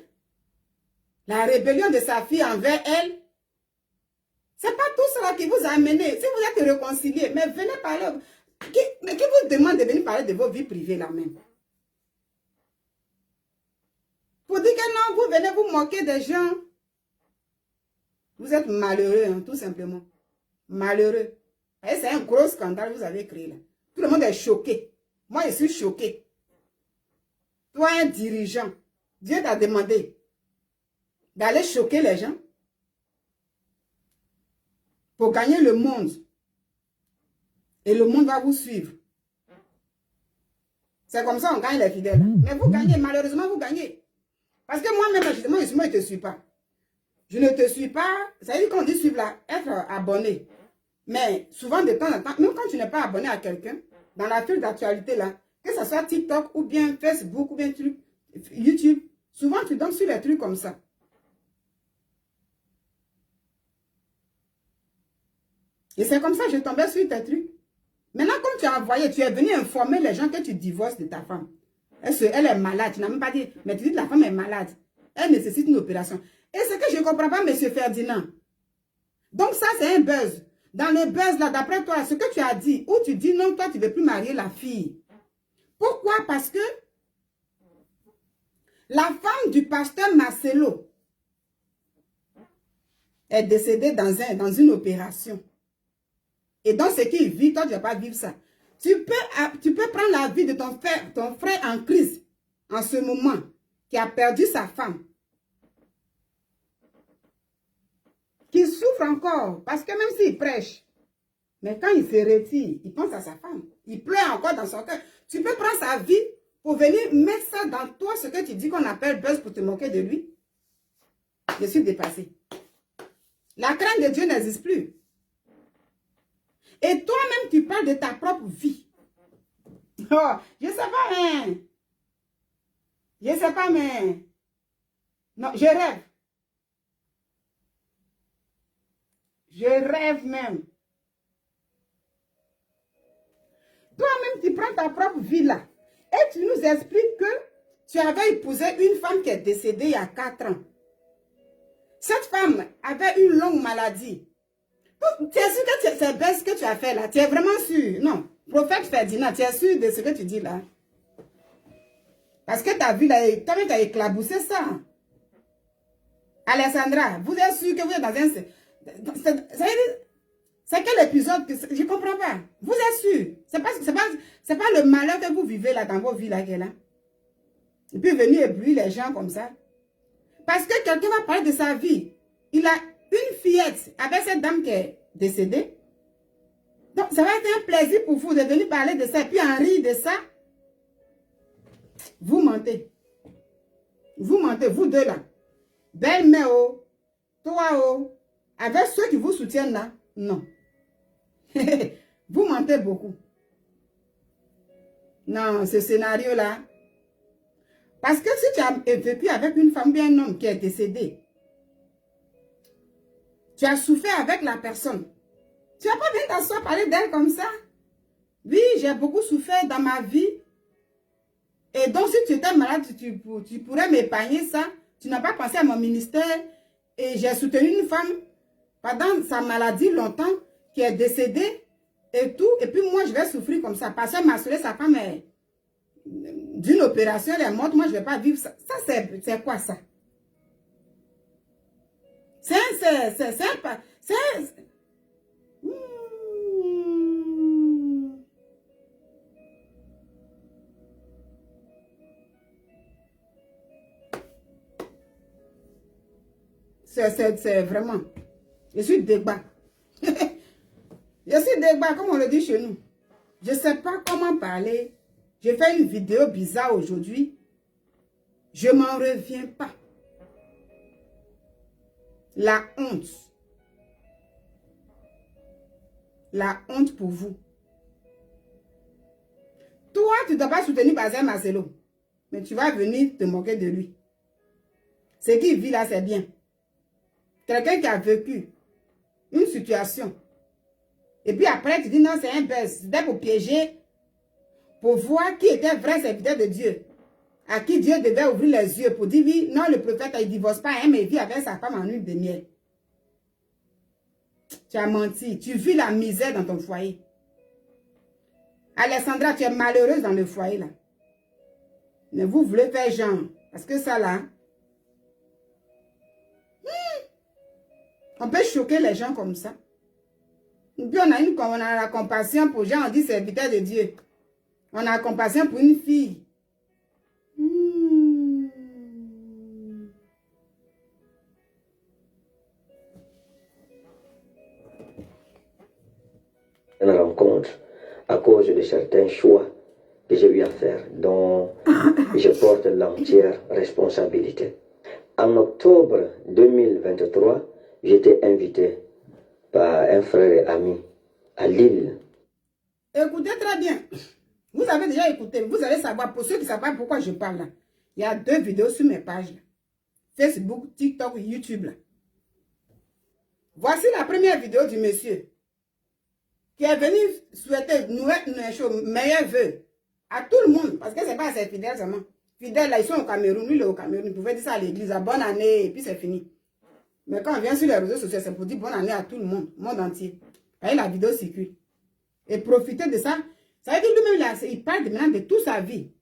La rébellion de sa fille envers elle, c'est pas tout cela qui vous a amené. Si vous êtes réconciliés, mais venez parler. Qui vous demande de venir parler de vos vies privées là même? Pour dire que non, vous venez vous moquer des gens. Vous êtes malheureux, hein, tout simplement. Malheureux. C'est un gros scandale que vous avez créé là. Tout le monde est choqué. Moi, je suis choqué. Toi, un dirigeant, Dieu t'a demandé d'aller choquer les gens pour gagner le monde. Et le monde va vous suivre. C'est comme ça qu'on gagne les fidèles. Mais vous gagnez, malheureusement, vous gagnez. Parce que moi-même, justement, je ne te suis pas. Je ne te suis pas. Ça veut dire qu'on dit suivre là, être abonné. Mais souvent, de temps en temps, même quand tu n'es pas abonné à quelqu'un, dans la file d'actualité là, que ce soit TikTok ou bien Facebook ou bien YouTube, souvent tu donnes sur les trucs comme ça. Et c'est comme ça que je tombais sur tes trucs. Maintenant, comme tu as envoyé, tu es venu informer les gens que tu divorces de ta femme. Elle est malade. Tu n'as même pas dit, mais tu dis que la femme est malade. Elle nécessite une opération. Et ce que je ne comprends pas, M. Ferdinand. Donc ça, c'est un buzz. Dans le buzz, là, d'après toi, ce que tu as dit, où tu dis non, toi, tu ne veux plus marier la fille. Pourquoi? Parce que la femme du pasteur Marcelo est décédée dans une opération. Et donc, ce qu'il vit, toi, tu ne vas pas vivre ça. Tu peux prendre la vie de ton frère en crise, en ce moment, qui a perdu sa femme. souffre encore. Parce que même s'il prêche, mais quand il se retire, il pense à sa femme. Il pleure encore dans son cœur. Tu peux prendre sa vie pour venir mettre ça dans toi, ce que tu dis qu'on appelle buzz pour te moquer de lui. Je suis dépassée. La crainte de Dieu n'existe plus. Et toi-même, tu parles de ta propre vie. Oh, je ne sais pas, hein. Je ne sais pas, mais... Non, je rêve. Je rêve même. Toi-même, tu prends ta propre vie là. Et tu nous expliques que tu avais épousé une femme qui est décédée il y a 4 ans. Cette femme avait une longue maladie. Tu es sûr que c'est bien ce que tu as fait là? Tu es vraiment sûr? Non. Prophète Ferdinand, tu es sûr de ce que tu dis là? Parce que ta vie là, toi-même tu as éclaboussé ça. Alessandra, vous êtes sûr que vous êtes dans un... C'est quel épisode que je ne comprends pas. Vous êtes sûr? C'est pas le malheur que vous vivez là dans vos vies là qu'elle a. Et puis venir éblouir les gens comme ça. Parce que quelqu'un va parler de sa vie. Il a une fillette avec cette dame qui est décédée. Donc ça va être un plaisir pour vous de venir parler de ça et puis en rire de ça. Vous mentez. Vous mentez, vous deux là. Belle-mère, oh, toi, oh, avec ceux qui vous soutiennent là, non. Vous mentez beaucoup. Non, ce scénario-là. Parce que si tu as vécu avec une femme bien un homme qui est décédé, tu as souffert avec la personne. Tu n'as pas bien t'asseoir parler d'elle comme ça. Oui, j'ai beaucoup souffert dans ma vie. Et donc, si tu étais malade, tu pourrais m'épargner ça. Tu n'as pas pensé à mon ministère. Et j'ai soutenu une femme pendant sa maladie longtemps, qui est décédée et tout. Et puis moi, je vais souffrir comme ça. Parce qu'elle m'a assuré sa femme est d'une opération, elle est morte. Moi, je ne vais pas vivre ça. Ça, c'est quoi ça? C'est vraiment... Je suis débat. Je suis débat, comme on le dit chez nous. Je ne sais pas comment parler. J'ai fait une vidéo bizarre aujourd'hui. Je m'en reviens pas. La honte. La honte pour vous. Toi, tu ne dois pas soutenir Bazel Marcelo. Mais tu vas venir te moquer de lui. Ce qu'il vit là, c'est bien. Quelqu'un qui a vécu une situation. Et puis après, tu dis non, c'est un buzz. C'était pour piéger, pour voir qui était vrai serviteur de Dieu. À qui Dieu devait ouvrir les yeux pour dire oui, non, le prophète, il ne divorce pas, hein, mais il vit avec sa femme en huile de miel. Tu as menti. Tu vis la misère dans ton foyer. Alessandra, tu es malheureuse dans le foyer là. Mais vous voulez faire genre. Parce que ça là, on peut choquer les gens comme ça. Et puis on a la compassion pour gens, on dit serviteur de Dieu. On a la compassion pour une fille. Une rencontre à cause de certains choix que j'ai eu à faire, dont je porte l'entière responsabilité. En octobre 2023, j'étais invité par un frère et ami à Lille. Écoutez très bien. Vous avez déjà écouté. Vous allez savoir, pour ceux qui ne savent pas pourquoi je parle là, il y a 2 vidéos sur mes pages. Là. Facebook, TikTok, YouTube. Là. Voici la première vidéo du monsieur qui est venu souhaiter meilleurs vœux à tout le monde. Parce que ce n'est pas assez fidèle seulement. Fidèles là, ils sont au Cameroun. Lui, il est au Cameroun. Ils pouvaient dire ça à l'église. Bonne année, et puis c'est fini. Mais quand on vient sur les réseaux sociaux, c'est pour dire bonne année à tout le monde entier. Et la vidéo circule. Et profiter de ça. Ça veut dire lui-même, il parle maintenant de toute sa vie.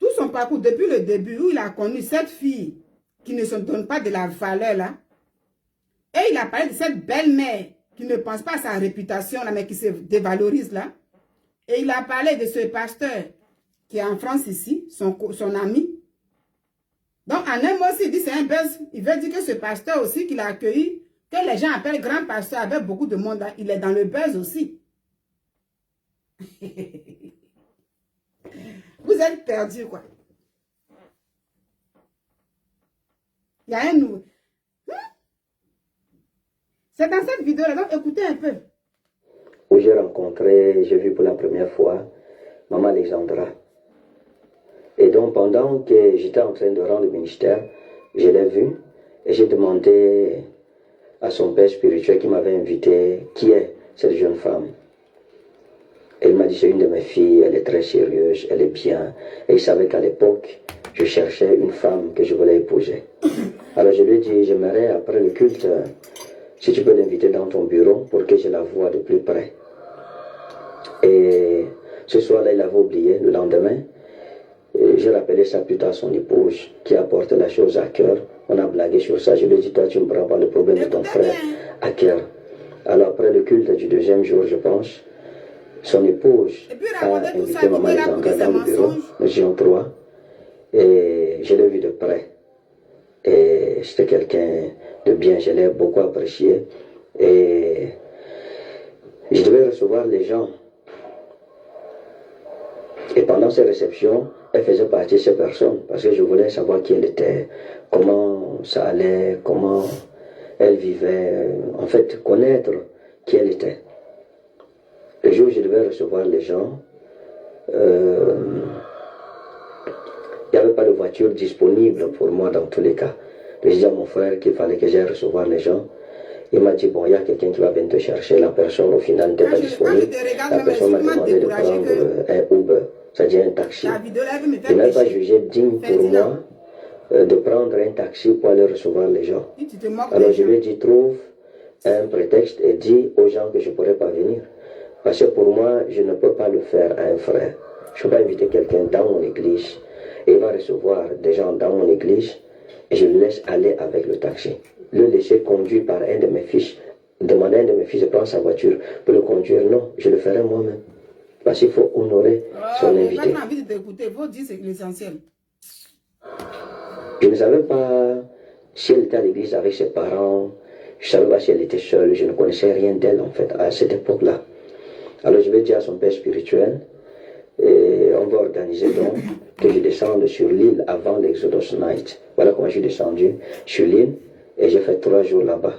Tout son parcours, depuis le début, où il a connu cette fille qui ne se donne pas de la valeur là. Et il a parlé de cette belle-mère qui ne pense pas à sa réputation là, mais qui se dévalorise là. Et il a parlé de ce pasteur qui est en France ici, son ami. Donc, en un mot, s'il dit c'est un buzz, il veut dire que ce pasteur aussi qu'il a accueilli que les gens appellent grand pasteur avec beaucoup de monde, il est dans le buzz aussi. Vous êtes perdus, quoi. Il y a un nouveau. C'est dans cette vidéo-là, donc écoutez un peu. Où j'ai vu pour la première fois Maman Alexandra. Et donc, pendant que j'étais en train de rendre le ministère, je l'ai vue et j'ai demandé à son père spirituel qui m'avait invité qui est cette jeune femme. Elle m'a dit, c'est une de mes filles, elle est très sérieuse, elle est bien. Et il savait qu'à l'époque, je cherchais une femme que je voulais épouser. Alors je lui ai dit, j'aimerais après le culte, si tu peux l'inviter dans ton bureau pour que je la voie de plus près. Et ce soir-là, il avait oublié. Le lendemain, j'ai rappelé ça plus tard à son épouse qui a porté la chose à cœur. On a blagué sur ça. Je lui ai dit, toi, tu ne prends pas le problème de ton frère à cœur. Alors après le culte du deuxième jour, je pense, son épouse a invité Maman Alexandra dans le bureau, nous étions trois, et je l'ai vu de près. Et c'était quelqu'un de bien, je l'ai beaucoup apprécié. Et je devais recevoir les gens. Et pendant ces réceptions, elle faisait partie de ces personnes, parce que je voulais savoir qui elle était, comment ça allait, comment elle vivait, en fait, connaître qui elle était. Le jour où je devais recevoir les gens, il n'y avait pas de voiture disponible pour moi dans tous les cas. J'ai dit à mon frère qu'il fallait que j'aille recevoir les gens. Il m'a dit, bon, il y a quelqu'un qui va venir te chercher. La personne, au final, n'était pas disponible. La personne m'a demandé de prendre un Uber, c'est-à-dire un taxi. Il n'a pas jugé digne pour moi de prendre un taxi pour aller recevoir les gens. Alors je lui ai dit, trouve un prétexte et dis aux gens que je ne pourrais pas venir. Parce que pour moi, je ne peux pas le faire à un frère. Je ne peux pas inviter quelqu'un dans mon église et il va recevoir des gens dans mon église et je le laisse aller avec le taxi. Le laisser conduire par un de mes fils, demander à un de mes fils de prendre sa voiture pour le conduire. Non, je le ferai moi-même. Parce qu'il faut honorer son invité. Envie de t'écouter, il faut dire c'est l'essentiel. Je ne savais pas si elle était à l'église avec ses parents. Je ne savais pas si elle était seule. Je ne connaissais rien d'elle en fait à cette époque-là. Alors je vais dire à son père spirituel, et on va organiser donc que je descende sur l'île avant l'Exodus Night. Voilà comment je suis descendu sur l'île et j'ai fait 3 jours là-bas.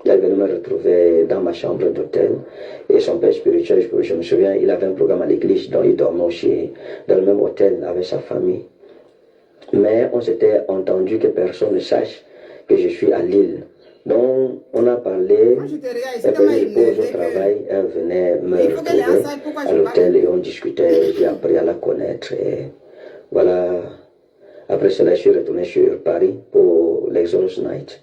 Il est venu me retrouver dans ma chambre d'hôtel et son père spirituel, je me souviens, il avait un programme à l'église dont il dormait aussi dans le même hôtel avec sa famille. Mais on s'était entendu que personne ne sache que je suis à l'île. Donc, on a parlé, elle faisait une pause au travail, elle venait me retrouver à l'hôtel et on discutait, j'ai appris à la connaître et voilà. Après cela, je suis retourné sur Paris pour l'Exodus Night.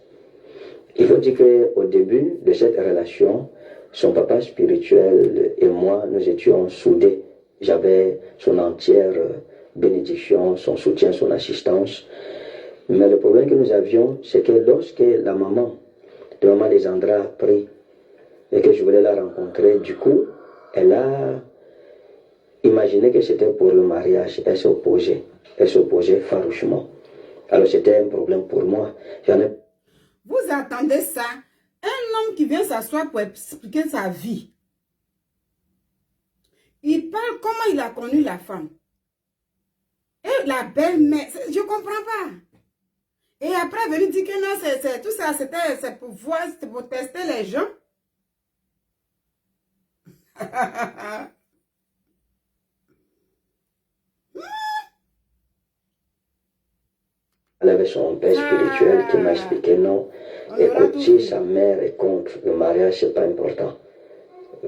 Il faut dire qu'au début de cette relation, son papa spirituel et moi, nous étions soudés. J'avais son entière bénédiction, son soutien, son assistance. Mais le problème que nous avions, c'est que lorsque la maman de Maman Alexandra a pris et que je voulais la rencontrer, du coup, elle a imaginé que c'était pour le mariage. Elle s'opposait. Elle s'opposait farouchement. Alors c'était un problème pour moi. Vous attendez ça? Un homme qui vient s'asseoir pour expliquer sa vie. Il parle comment il a connu la femme. Et la belle-mère, je ne comprends pas. Et après, venir dire que non, tout ça, c'est pour voir, c'était pour tester les gens. Elle avait son père spirituel qui m'a expliqué non. Écoute, si sa mère est contre le mariage, c'est pas important.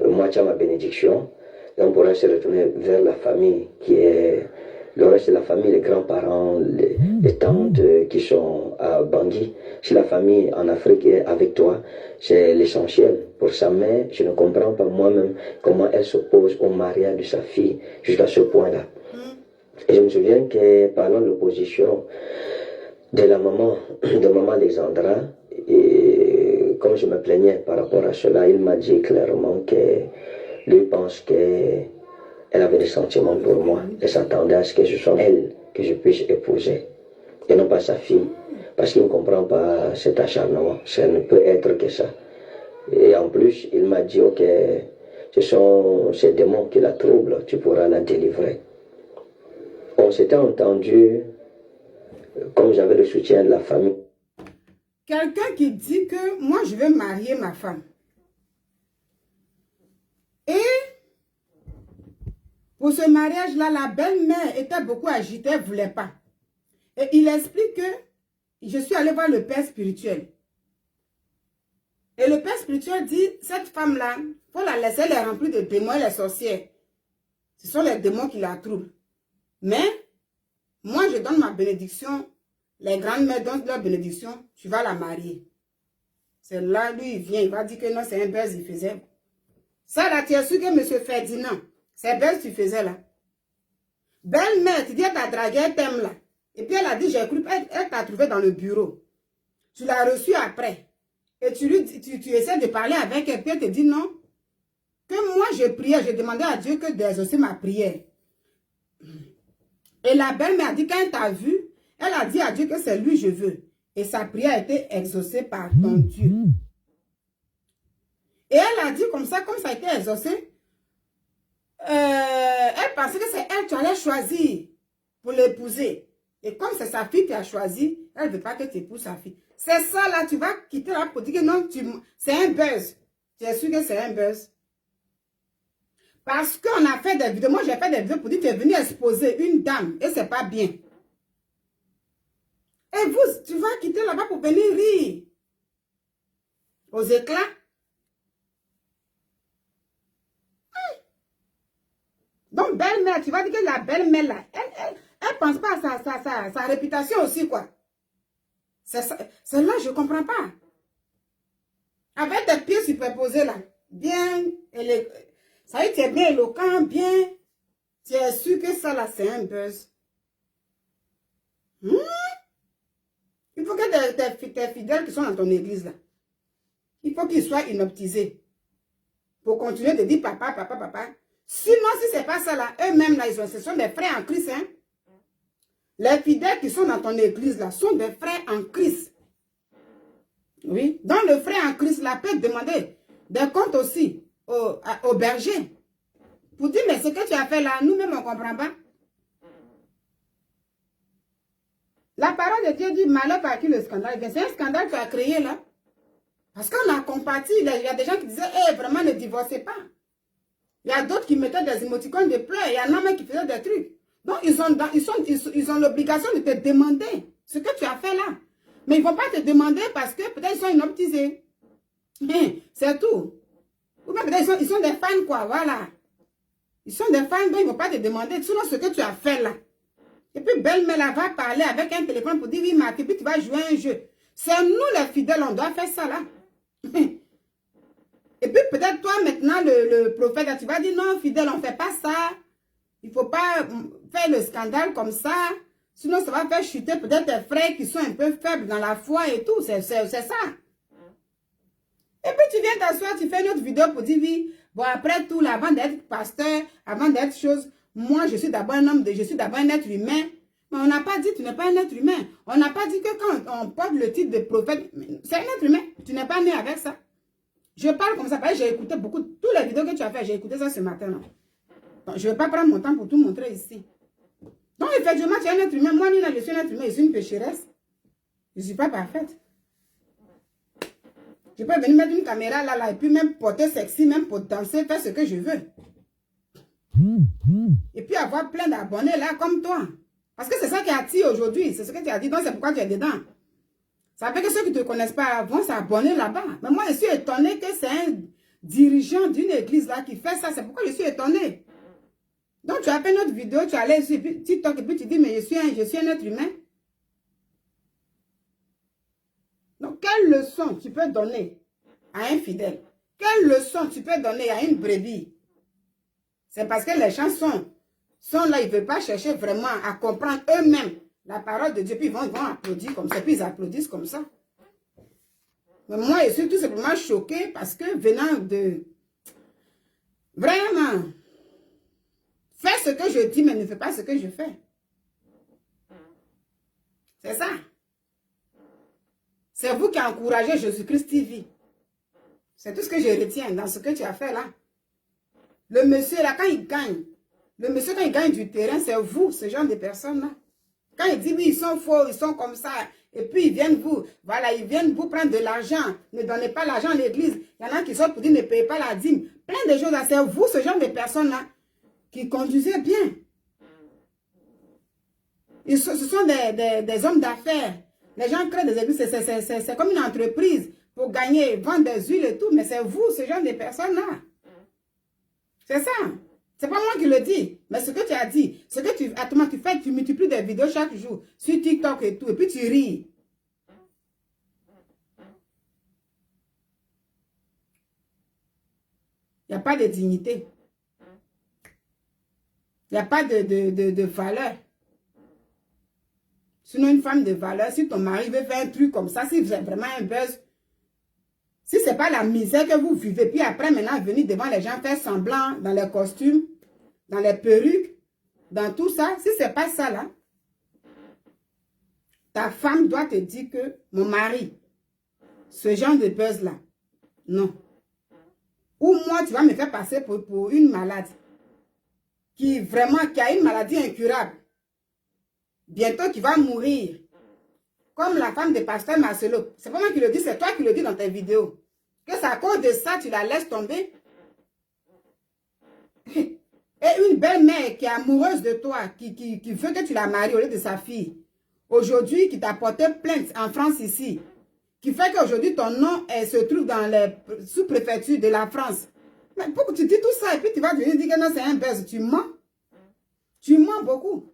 Moi, tu as ma bénédiction. Et on pourra se retourner vers la famille qui est le reste de la famille, les grands-parents, les tantes qui sont à Bangui. Si la famille en Afrique est avec toi, c'est l'essentiel. Pour sa mère, je ne comprends pas moi-même comment elle s'oppose au mariage de sa fille jusqu'à ce point-là. Et je me souviens que parlant de l'opposition de la maman, de Maman Alexandra, et comme je me plaignais par rapport à cela, il m'a dit clairement que lui pense qu'elle avait des sentiments pour moi et s'attendait à ce que ce soit elle que je puisse épouser et non pas sa fille. parce qu'il ne comprend pas cet acharnement. Ça ne peut être que ça. Et en plus, il m'a dit, ok, ce sont ces démons qui la troublent, tu pourras la délivrer. On s'était entendu, comme j'avais le soutien de la famille. Quelqu'un qui dit que moi, je veux marier ma femme. Et pour ce mariage-là, la belle-mère était beaucoup agitée, elle ne voulait pas. Et il explique que je suis allée voir le père spirituel. Et le père spirituel dit, cette femme-là, il faut la laisser, elle est remplie de démons, les sorcières. Ce sont les démons qui la troublent. Mais, moi, je donne ma bénédiction. Les grandes mères donnent leur bénédiction. Tu vas la marier. C'est là, lui, il vient, il va dire que non, c'est un buzz, il faisait. Ça, là, tu as su que M. Ferdinand, c'est buzz, tu faisais là. Belle-mère, tu dis, elle t'a dragué, elle t'aime là. Et puis, elle a dit, j'ai cru, elle t'a trouvé dans le bureau. Tu l'as reçu après. Et tu essaies de parler avec elle, puis elle te dit non. Que moi, je priais, je demandais à Dieu que d'exaucer ma prière. Et la belle-mère a dit, quand elle t'a vu, elle a dit à Dieu que c'est lui je veux. Et sa prière a été exaucée par ton Dieu. Et elle a dit comme ça a été exaucé, elle pensait que c'est elle que tu allais choisir pour l'épouser. Et comme c'est sa fille qui a choisi, elle ne veut pas que tu épouses sa fille. C'est ça là, tu vas quitter là pour dire que non, c'est un buzz. Tu es sûr que c'est un buzz? Parce qu'on a fait des vidéos, moi j'ai fait des vidéos pour dire que tu es venu exposer une dame et c'est pas bien. Et vous, tu vas quitter là-bas pour venir rire aux éclats. Donc belle-mère, tu vas dire que la belle-mère là, elle pense pas à sa réputation aussi quoi. Celle-là, je ne comprends pas. Avec des pieds superposés là, bien, ça y est, tu es bien éloquent, bien, tu es sûr que ça là, c'est un buzz. Il faut que tes fidèles qui sont dans ton église là, il faut qu'ils soient inoptisés. Pour continuer de dire papa, papa, papa. Sinon, si ce n'est pas ça là, eux-mêmes là, ce sont des frères en Christ. Hein? Les fidèles qui sont dans ton église là, sont des frères en Christ. Oui, donc le frère en Christ là peut demander des comptes aussi au berger. Pour dire, mais ce que tu as fait là, nous-mêmes on ne comprend pas. La parole de Dieu dit, malheur par qui le scandale. C'est un scandale que tu as créé là. Parce qu'on a compati, il y a des gens qui disaient, hey, vraiment ne divorcez pas. Il y a d'autres qui mettaient des émoticônes de pleurs, il y en a même qui faisaient des trucs. Donc ils ont l'obligation de te demander ce que tu as fait là. Mais ils ne vont pas te demander parce que peut-être ils sont inoptisés. C'est tout. Ou bien peut-être ils sont des fans, quoi, voilà. Ils sont des fans, donc ils ne vont pas te demander sinon ce que tu as fait là. Et puis belle-mère va parler avec un téléphone pour dire, oui, ma fille, puis tu vas jouer un jeu. C'est nous les fidèles, on doit faire ça là. Et puis peut-être toi maintenant, le prophète, tu vas dire, non, fidèle, on ne fait pas ça. Il ne faut pas faire le scandale comme ça. Sinon, ça va faire chuter peut-être tes frères qui sont un peu faibles dans la foi et tout. C'est ça. Et puis, tu viens t'asseoir, tu fais une autre vidéo pour dire, oui, bon, après tout, là, avant d'être pasteur, avant d'être chose, moi, je suis d'abord un homme, je suis d'abord un être humain. Mais on n'a pas dit, tu n'es pas un être humain. On n'a pas dit que quand on porte le titre de prophète, c'est un être humain. Tu n'es pas né avec ça. Je parle comme ça, parce que j'ai écouté beaucoup, toutes les vidéos que tu as fait, j'ai écouté ça ce matin. Là. Donc, je ne vais pas prendre mon temps pour tout montrer ici. Donc, effectivement, tu es un être humain. Moi, Nina, je suis un être humain, je suis une pécheresse. Je ne suis pas parfaite. Je peux venir mettre une caméra là, et puis même porter sexy, même pour danser, faire ce que je veux. Et puis avoir plein d'abonnés là, comme toi. Parce que c'est ça qui attire aujourd'hui. C'est ce que tu as dit, donc c'est pourquoi tu es dedans. Ça fait que ceux qui ne te connaissent pas vont s'abonner là-bas. Mais moi, je suis étonnée que c'est un dirigeant d'une église là qui fait ça. C'est pourquoi je suis étonnée. Donc, tu as fait notre vidéo, tu allais sur TikTok et puis tu dis, mais je suis un être humain. Donc, quelle leçon tu peux donner à un fidèle? Quelle leçon tu peux donner à une brebis? C'est parce que les gens sont là, ils ne veulent pas chercher vraiment à comprendre eux-mêmes la parole de Dieu. Puis ils vont applaudir comme ça, puis ils applaudissent comme ça. Mais moi, je suis tout simplement choquée parce que venant de... Vraiment... Fais ce que je dis, mais ne fais pas ce que je fais. C'est ça. C'est vous qui encouragez Jésus-Christ TV. C'est tout ce que je retiens dans ce que tu as fait là. Le monsieur là, quand il gagne, quand il gagne du terrain, c'est vous, ce genre de personnes-là. Quand il dit oui, ils sont faux, ils sont comme ça, et puis ils viennent vous, voilà, ils viennent vous prendre de l'argent, ne donnez pas l'argent à l'église. Il y en a qui sortent pour dire ne payez pas la dîme. Plein de choses là, c'est vous, ce genre de personnes-là, qui conduisez bien. Ce sont des hommes d'affaires. Les gens créent des églises, c'est comme une entreprise pour gagner, vendre des huiles et tout, mais c'est vous, ce genre de personnes-là. C'est ça. C'est pas moi qui le dis, mais ce que tu as dit, ce que tu fais, tu multiplies des vidéos chaque jour sur TikTok et tout, et puis tu ris. Il n'y a pas de dignité. Il n'y a pas de valeur. Sinon, une femme de valeur, si ton mari veut faire un truc comme ça, si vous êtes vraiment un buzz, si ce n'est pas la misère que vous vivez, puis après, maintenant, venir devant les gens, faire semblant dans les costumes, dans les perruques, dans tout ça, si ce n'est pas ça, là, ta femme doit te dire que mon mari, ce genre de buzz-là, non. Ou moi, tu vas me faire passer pour une malade qui a une maladie incurable. Bientôt, qui va mourir. Comme la femme de pasteur Marcelo. C'est pas moi qui le dis, c'est toi qui le dis dans tes vidéos. Que c'est à cause de ça, tu la laisses tomber. Et une belle-mère qui est amoureuse de toi, qui veut que tu la maries au lieu de sa fille. Aujourd'hui, qui t'a porté plainte en France ici. Qui fait qu'aujourd'hui, ton nom se trouve dans les sous-préfectures de la France. Mais pourquoi tu dis tout ça et puis tu vas venir dire que non, c'est un buzz. Tu mens. Tu mens beaucoup.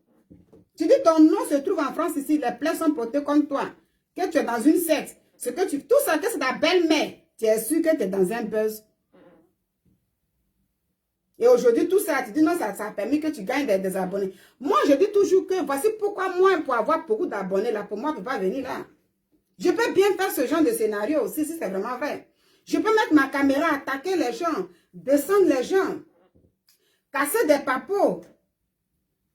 Tu dis ton nom se trouve en France ici, les plaies sont portées contre toi, que tu es dans une secte, tout ça, que c'est ta belle-mère, tu es sûr que tu es dans un buzz. Et aujourd'hui, tout ça, tu dis non, ça a permis que tu gagnes des abonnés. Moi, je dis toujours que voici pourquoi moi, pour avoir beaucoup d'abonnés, là, pour moi, je ne peux pas venir là. Je peux bien faire ce genre de scénario aussi, si c'est vraiment vrai. Je peux mettre ma caméra, attaquer les gens, descendre les gens, casser des papos.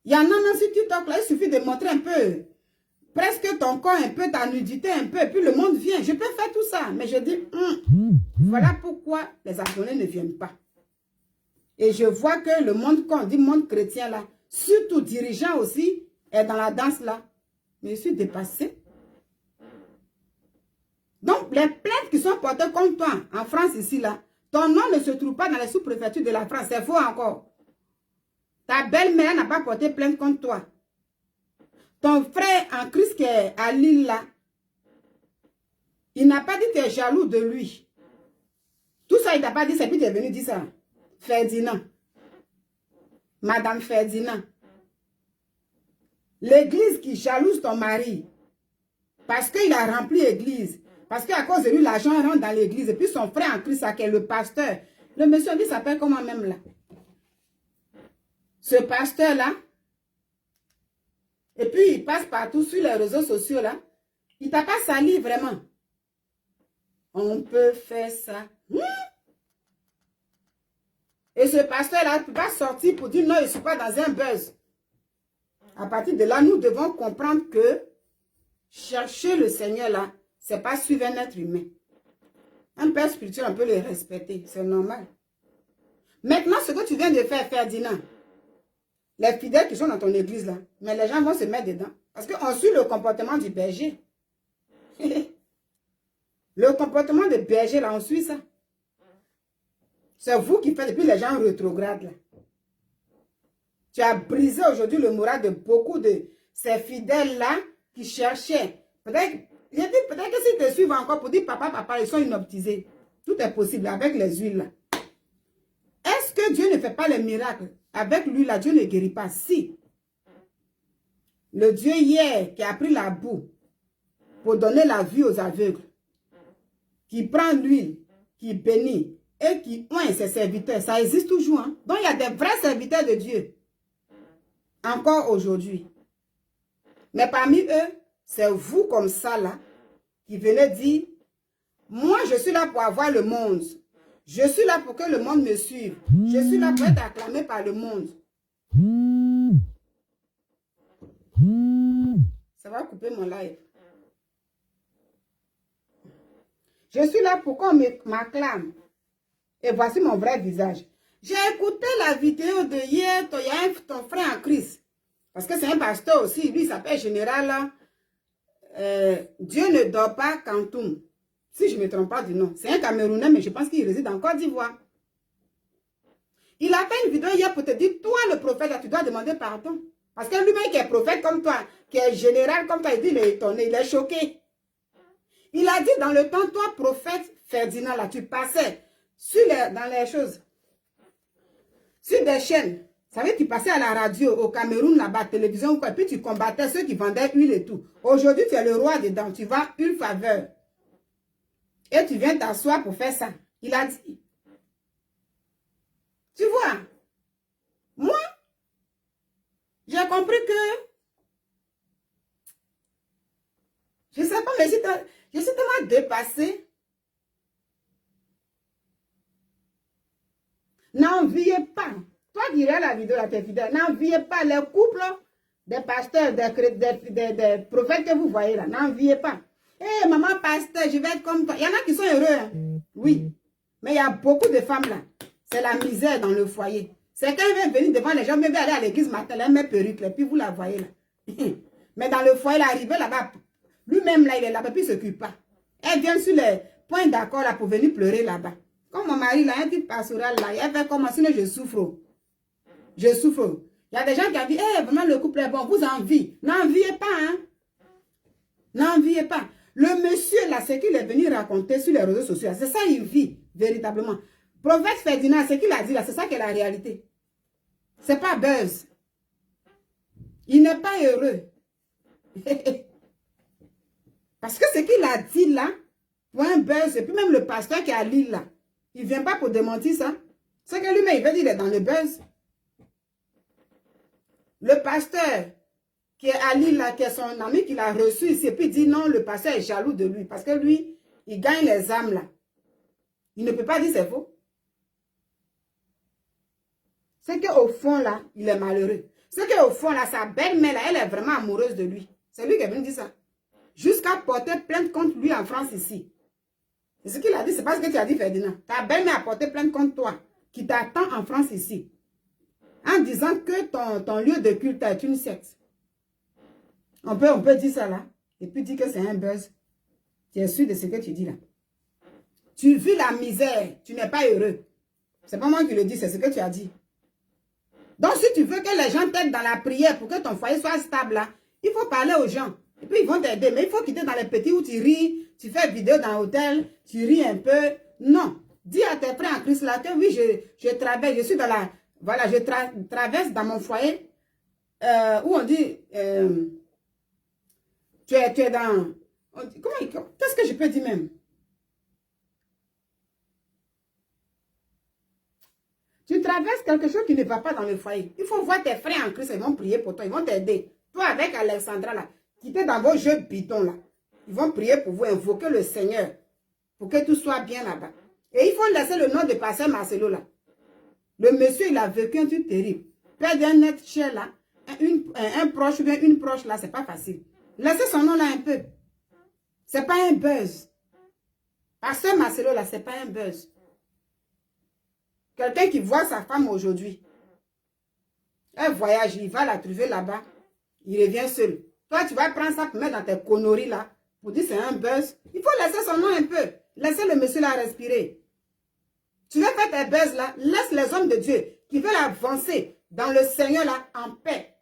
Il y en a même sur TikTok, là, il suffit de montrer un peu, presque ton corps, un peu ta nudité, un peu, et puis le monde vient. Je peux faire tout ça, mais je dis, voilà pourquoi les abonnés ne viennent pas. Et je vois que le monde, quand on dit monde chrétien, là, surtout dirigeant aussi, est dans la danse, là. Mais je suis dépassée. Donc, les plaintes qui sont portées contre toi, en France, ici, là, ton nom ne se trouve pas dans les sous-préfectures de la France. C'est faux encore. Ta belle-mère n'a pas porté plainte contre toi. Ton frère en Christ qui est à Lille là, il n'a pas dit que tu es jaloux de lui. Tout ça, il t'a pas dit, c'est puis tu es venu dire ça. Ferdinand. Madame Ferdinand. L'église qui jalouse ton mari. Parce qu'il a rempli l'église. Parce qu'à cause de lui, l'argent rentre dans l'église. Et puis son frère en Christ, qui est le pasteur. Le monsieur, lui, s'appelle comment même là? Ce pasteur-là, et puis il passe partout sur les réseaux sociaux là, il t'a pas sali vraiment. On peut faire ça. Et ce pasteur-là ne peut pas sortir pour dire non, je ne suis pas dans un buzz. À partir de là, nous devons comprendre que chercher le Seigneur là, ce n'est pas suivre un être humain. Un père spirituel, on peut le respecter, c'est normal. Maintenant, ce que tu viens de faire, Ferdinand, les fidèles qui sont dans ton église là, mais les gens vont se mettre dedans. Parce qu'on suit le comportement du berger. Le comportement du berger là, on suit ça. C'est vous qui faites, depuis les gens rétrogrades là. Tu as brisé aujourd'hui le moral de beaucoup de ces fidèles là qui cherchaient. Peut-être que s'ils te suivent encore pour dire papa, ils sont inoptisés. Tout est possible avec les huiles là. Est-ce que Dieu ne fait pas les miracles? Avec lui, là, Dieu ne guérit pas. Si. Le Dieu hier qui a pris la boue pour donner la vue aux aveugles, qui prend l'huile, qui bénit et qui oint ses serviteurs, ça existe toujours. Hein? Donc, il y a des vrais serviteurs de Dieu. Encore aujourd'hui. Mais parmi eux, c'est vous comme ça, là, qui venez dire, moi, je suis là pour avoir le monde. Je suis là pour que le monde me suive. Je suis là pour être acclamé par le monde. Ça va couper mon live. Je suis là pour qu'on m'acclame. Et voici mon vrai visage. J'ai écouté la vidéo de hier, il y a ton frère en Christ. Parce que c'est un pasteur aussi, lui il s'appelle Général Dieu ne dort pas Kantoum. Si je ne me trompe pas du nom. C'est un Camerounais, mais je pense qu'il réside en Côte d'Ivoire. Il a fait une vidéo hier pour te dire, toi le prophète, tu dois demander pardon. Parce que lui-même qui est prophète comme toi, qui est général comme toi, il dit, il est étonné, il est choqué. Il a dit dans le temps, toi prophète Ferdinand, là, tu passais dans les choses, sur des chaînes. Vous savez, tu passais à la radio, au Cameroun, là-bas, télévision, quoi, et puis tu combattais ceux qui vendaient huile et tout. Aujourd'hui, tu es le roi dedans, tu vas une faveur. Et tu viens t'asseoir pour faire ça. Il a dit. Tu vois, moi, j'ai compris que, je ne sais pas, mais je suis tellement dépassée. N'enviez pas. Toi qui regardes la vidéo, là, t'es fidèle. N'enviez pas les couples des pasteurs, des prophètes que vous voyez là. N'enviez pas. Hé, maman pasteur, je vais être comme toi. Il y en a qui sont heureux. Hein? Oui. Mais il y a beaucoup de femmes là. C'est la misère dans le foyer. C'est quand elle vient venir devant les gens, mais elle va aller à l'église matin, elle met perruque, et puis vous la voyez là. Mais dans le foyer, elle est arrivée là-bas. Lui-même là, il est là-bas, puis il ne s'occupe pas. Elle vient sur les points d'accord là pour venir pleurer là-bas. Comme mon mari là, un petit pastoral là, elle fait comment, sinon je souffre. Je souffre. Il y a des gens qui ont dit, eh, vraiment le couple est bon, vous enviez. N'enviez pas, hein. N'enviez pas. Le monsieur là, c'est qu'il est venu raconter sur les réseaux sociaux. C'est ça, il vit véritablement. Prophète Ferdinand, ce qu'il a dit là, c'est ça qui est la réalité. C'est pas buzz. Il n'est pas heureux. Parce que ce qu'il a dit là, pour un buzz, et puis même le pasteur qui est à Lille là, il ne vient pas pour démentir ça. C'est que lui-même, il veut dire, il est dans le buzz. Le pasteur qui est à Lille là, qui est son ami, qui l'a reçu ici, et puis il dit non, le pasteur est jaloux de lui, parce que lui, il gagne les âmes là. Il ne peut pas dire c'est faux. C'est qu'au fond, là, il est malheureux. C'est qu'au fond, là, sa belle-mère, là, elle est vraiment amoureuse de lui. C'est lui qui est venu dire ça. Jusqu'à porter plainte contre lui en France ici. C'est ce qu'il a dit, c'est pas ce que tu as dit, Ferdinand. Ta belle-mère a porté plainte contre toi, qui t'attend en France ici. En disant que ton lieu de culte est une secte. On peut dire ça là, et puis dire que c'est un buzz. Tu es sûr de ce que tu dis là. Tu vis la misère, tu n'es pas heureux. C'est pas moi qui le dis, c'est ce que tu as dit. Donc, si tu veux que les gens t'aident dans la prière pour que ton foyer soit stable, là, il faut parler aux gens. Et puis, ils vont t'aider. Mais il faut quitter dans les petits où tu ris, tu fais vidéo dans l'hôtel, tu ris un peu. Non. Dis à tes frères en Christ là que oui, je traverse, je suis dans la... Voilà, je traverse dans mon foyer où on dit... tu es dans... Qu'est-ce que je peux dire même? Tu traverses quelque chose qui ne va pas dans le foyer. Il faut voir tes frères en Christ, ils vont prier pour toi, ils vont t'aider. Toi avec Alexandra là, quittez dans vos jeux bidons là. Ils vont prier pour vous, invoquer le Seigneur pour que tout soit bien là-bas. Et il faut laisser le nom de pasteur Marcelo là. Le monsieur, il a vécu un truc terrible. Perdre un être cher là, un proche ou bien une proche là, c'est pas facile. Laissez son nom là un peu. C'est pas un buzz. Pasteur Marcelo là, c'est pas un buzz. Quelqu'un qui voit sa femme aujourd'hui, elle voyage, il va la trouver là-bas, il revient seul. Toi, tu vas prendre ça pour mettre dans tes conneries là, pour dire c'est un buzz. Il faut laisser son nom un peu. Laissez le monsieur là respirer. Tu veux faire tes buzz là, laisse les hommes de Dieu qui veulent avancer dans le Seigneur là en paix.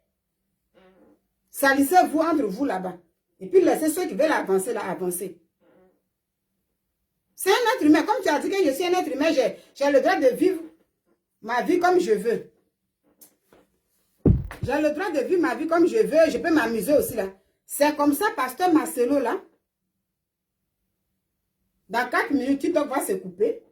Salissez-vous entre vous là-bas. Et puis laissez ceux qui veulent avancer là avancer. C'est un être humain. Comme tu as dit que je suis un être humain, j'ai le droit de vivre ma vie comme je veux. J'ai le droit de vivre ma vie comme je veux. Je peux m'amuser aussi là. C'est comme ça, pasteur Marcelo là. Dans 4 minutes, TikTok va se couper.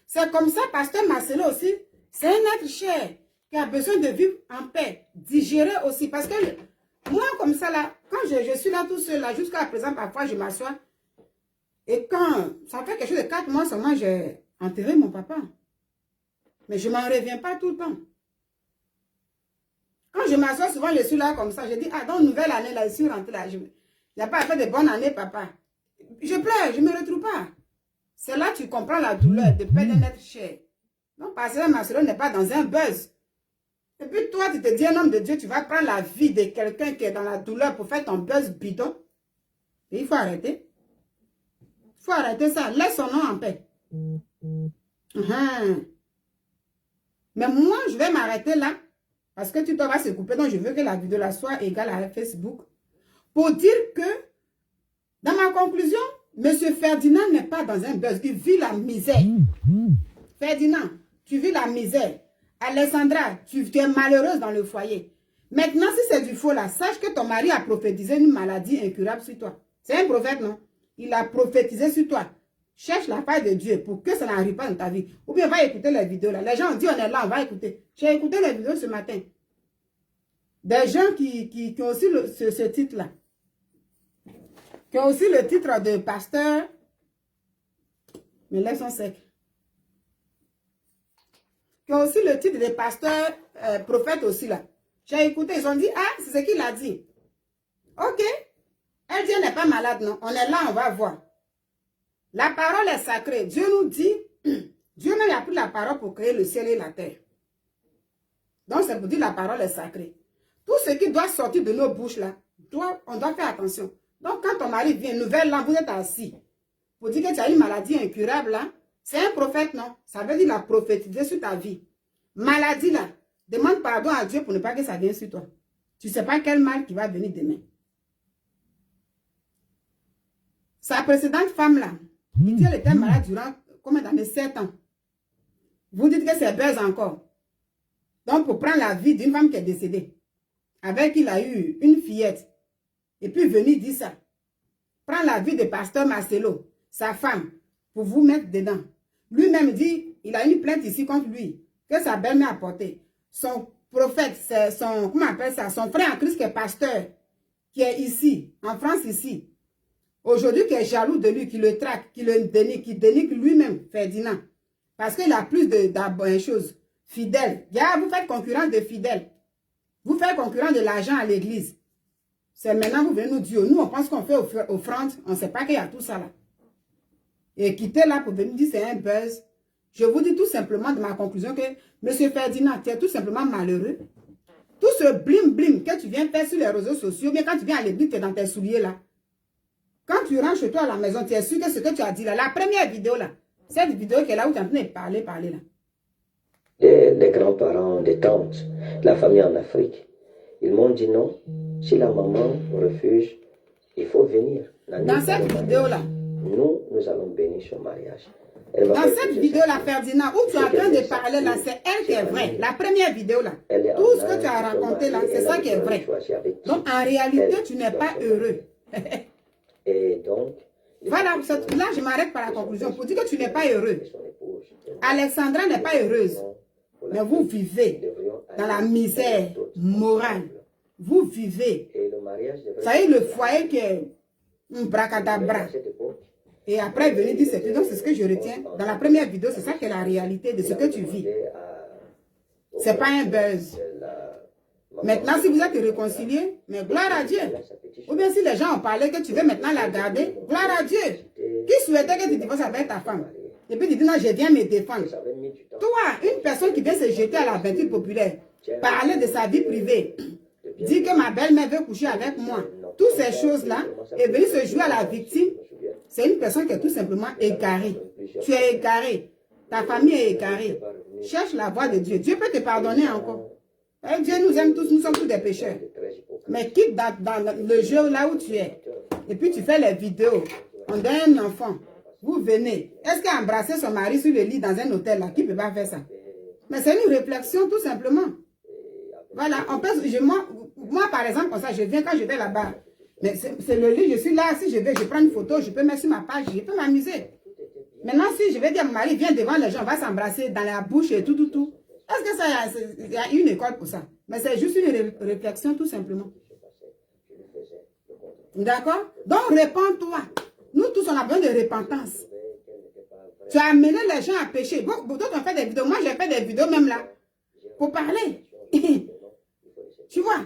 C'est comme ça, pasteur Marcelo aussi. C'est un être cher qui a besoin de vivre en paix. Digérer aussi. Parce que moi, comme ça là, quand je suis là tout seul là, jusqu'à présent, parfois je m'assois. Et quand ça fait quelque chose de 4 mois seulement, j'ai enterré mon papa. Mais je ne m'en reviens pas tout le temps. Quand je m'assois, souvent je suis là comme ça. Je dis, ah, dans une nouvelle année, là, je suis rentrée là. Il n'y a pas fait de bonne année, papa. Je pleure, je ne me retrouve pas. C'est là que tu comprends la douleur de perdre un être cher. Donc, Pasteur Marcelo n'est pas dans un buzz. Et puis toi, tu te dis, un homme de Dieu, tu vas prendre la vie de quelqu'un qui est dans la douleur pour faire ton buzz bidon. Et il faut arrêter. Il faut arrêter ça. Laisse son nom en paix. Mais moi, je vais m'arrêter là. Parce que tu vas se couper. Donc, je veux que la vidéo là soit égale à Facebook. Pour dire que, dans ma conclusion, M. Ferdinand n'est pas dans un buzz. Il vit la misère. Ferdinand, tu vis la misère. Alessandra, tu es malheureuse dans le foyer. Maintenant, si c'est du faux là, sache que ton mari a prophétisé une maladie incurable sur toi. C'est un prophète, non? Il a prophétisé sur toi. Cherche la faille de Dieu pour que ça n'arrive pas dans ta vie. Ou bien va écouter les vidéos là. Les gens ont dit on est là, on va écouter. J'ai écouté les vidéos ce matin. Des gens qui ont aussi ce titre-là. Qui ont aussi le titre de pasteur. Mais laissons sec. Qui ont aussi le titre de pasteur prophète aussi là. J'ai écouté, ils ont dit, ah, c'est ce qu'il a dit. Ok. Elle dit, elle n'est pas malade, non. On est là, on va voir. La parole est sacrée. Dieu nous dit, Dieu même a pris la parole pour créer le ciel et la terre. Donc, c'est pour dire la parole est sacrée. Tout ce qui doit sortir de nos bouches là, on doit faire attention. Donc, quand ton mari vient, nouvelle là, vous êtes assis. Pour dire que tu as une maladie incurable là, c'est un prophète, non? Ça veut dire la prophétiser sur ta vie. Maladie là, demande pardon à Dieu pour ne pas que ça vienne sur toi. Tu ne sais pas quel mal qui va venir demain. Sa précédente femme là, il dit qu'elle était malade durant combien d'années? 7 ans. Vous dites que c'est buzz encore. Donc pour prendre la vie d'une femme qui est décédée, avec qui il a eu une fillette, et puis venir dire ça. Prendre la vie de pasteur Marcelo, sa femme, pour vous mettre dedans. Lui-même dit, il a une plainte ici contre lui, que sa belle-mère a portée. Son prophète, c'est son, comment on appelle ça, son frère en Christ qui est pasteur, qui est ici, en France ici. Aujourd'hui, qui est jaloux de lui, qui le traque, qui le dénigre, qui dénigre lui-même, Ferdinand. Parce qu'il a plus de choses. Fidèle. Vous faites concurrence de fidèles. Vous faites concurrence de l'argent à l'église. C'est maintenant vous venez nous dire, nous on pense qu'on fait offrande, on ne sait pas qu'il y a tout ça là. Et quitter là pour venir dire c'est un buzz. Je vous dis tout simplement de ma conclusion que M. Ferdinand, tu es tout simplement malheureux. Tout ce blim-blim que tu viens faire sur les réseaux sociaux, mais quand tu viens à l'église, tu es dans tes souliers là. Quand tu rentres chez toi à la maison, tu es sûr que ce que tu as dit là, la première vidéo là, cette vidéo qui est là où tu es en train de parler là. Des grands-parents, des tantes, la famille en Afrique. Ils m'ont dit non, si la maman refuse, il faut venir. Dans cette vidéo-là. Nous allons bénir son mariage. Dans cette vidéo-là, Ferdinand, où tu es en train de parler là, c'est elle qui est vraie. La première vidéo là. Tout ce que tu as raconté là, c'est ça qui est vrai. Donc en réalité, tu n'es pas heureux. Et donc, voilà, là je m'arrête par la conclusion pour dire que tu n'es pas heureux. Alexandra n'est pas heureuse. Mais vous vivez dans la misère morale. Vous vivez. Ça y est, le foyer qui est un bracadabra. Et après, venez dire, c'est ce que je retiens. Dans la première vidéo, c'est ça qui est la réalité de ce que tu vis. C'est pas un buzz. Maintenant, si vous êtes réconciliés, mais gloire à Dieu. Ou bien si les gens ont parlé que tu veux maintenant la garder, gloire à Dieu. Qui souhaitait que tu divorces avec ta femme? Et puis tu dis non, je viens me défendre. Toi, une personne qui vient se jeter à la peinture populaire, parler de sa vie privée, dire que ma belle-mère veut coucher avec moi, toutes ces choses-là, et venir se jouer à la victime, c'est une personne qui est tout simplement égarée. Tu es égaré. Ta famille est égarée. Cherche la voie de Dieu. Dieu peut te pardonner encore. Et Dieu nous aime tous, nous sommes tous des pécheurs. Mais quitte dans le jeu là où tu es. Et puis tu fais les vidéos. On donne un enfant. Vous venez. Est-ce qu'embrasser son mari sur le lit dans un hôtel là, qui ne peut pas faire ça? Mais c'est une réflexion tout simplement. Voilà. On peut, moi par exemple, comme ça, je viens quand je vais là-bas. Mais c'est le lit, je suis là. Si je vais, je prends une photo, je peux mettre sur ma page, je peux m'amuser. Maintenant, si je vais dire à mon mari, viens devant les gens, on va s'embrasser dans la bouche et tout. Est-ce que ça, il y a une école pour ça? Mais c'est juste une réflexion tout simplement. D'accord? Donc, répands-toi. Nous tous, on a besoin de repentance. Tu as amené les gens à pécher. Bon, d'autres ont fait des vidéos. Moi, j'ai fait des vidéos même là. Pour parler. Tu vois?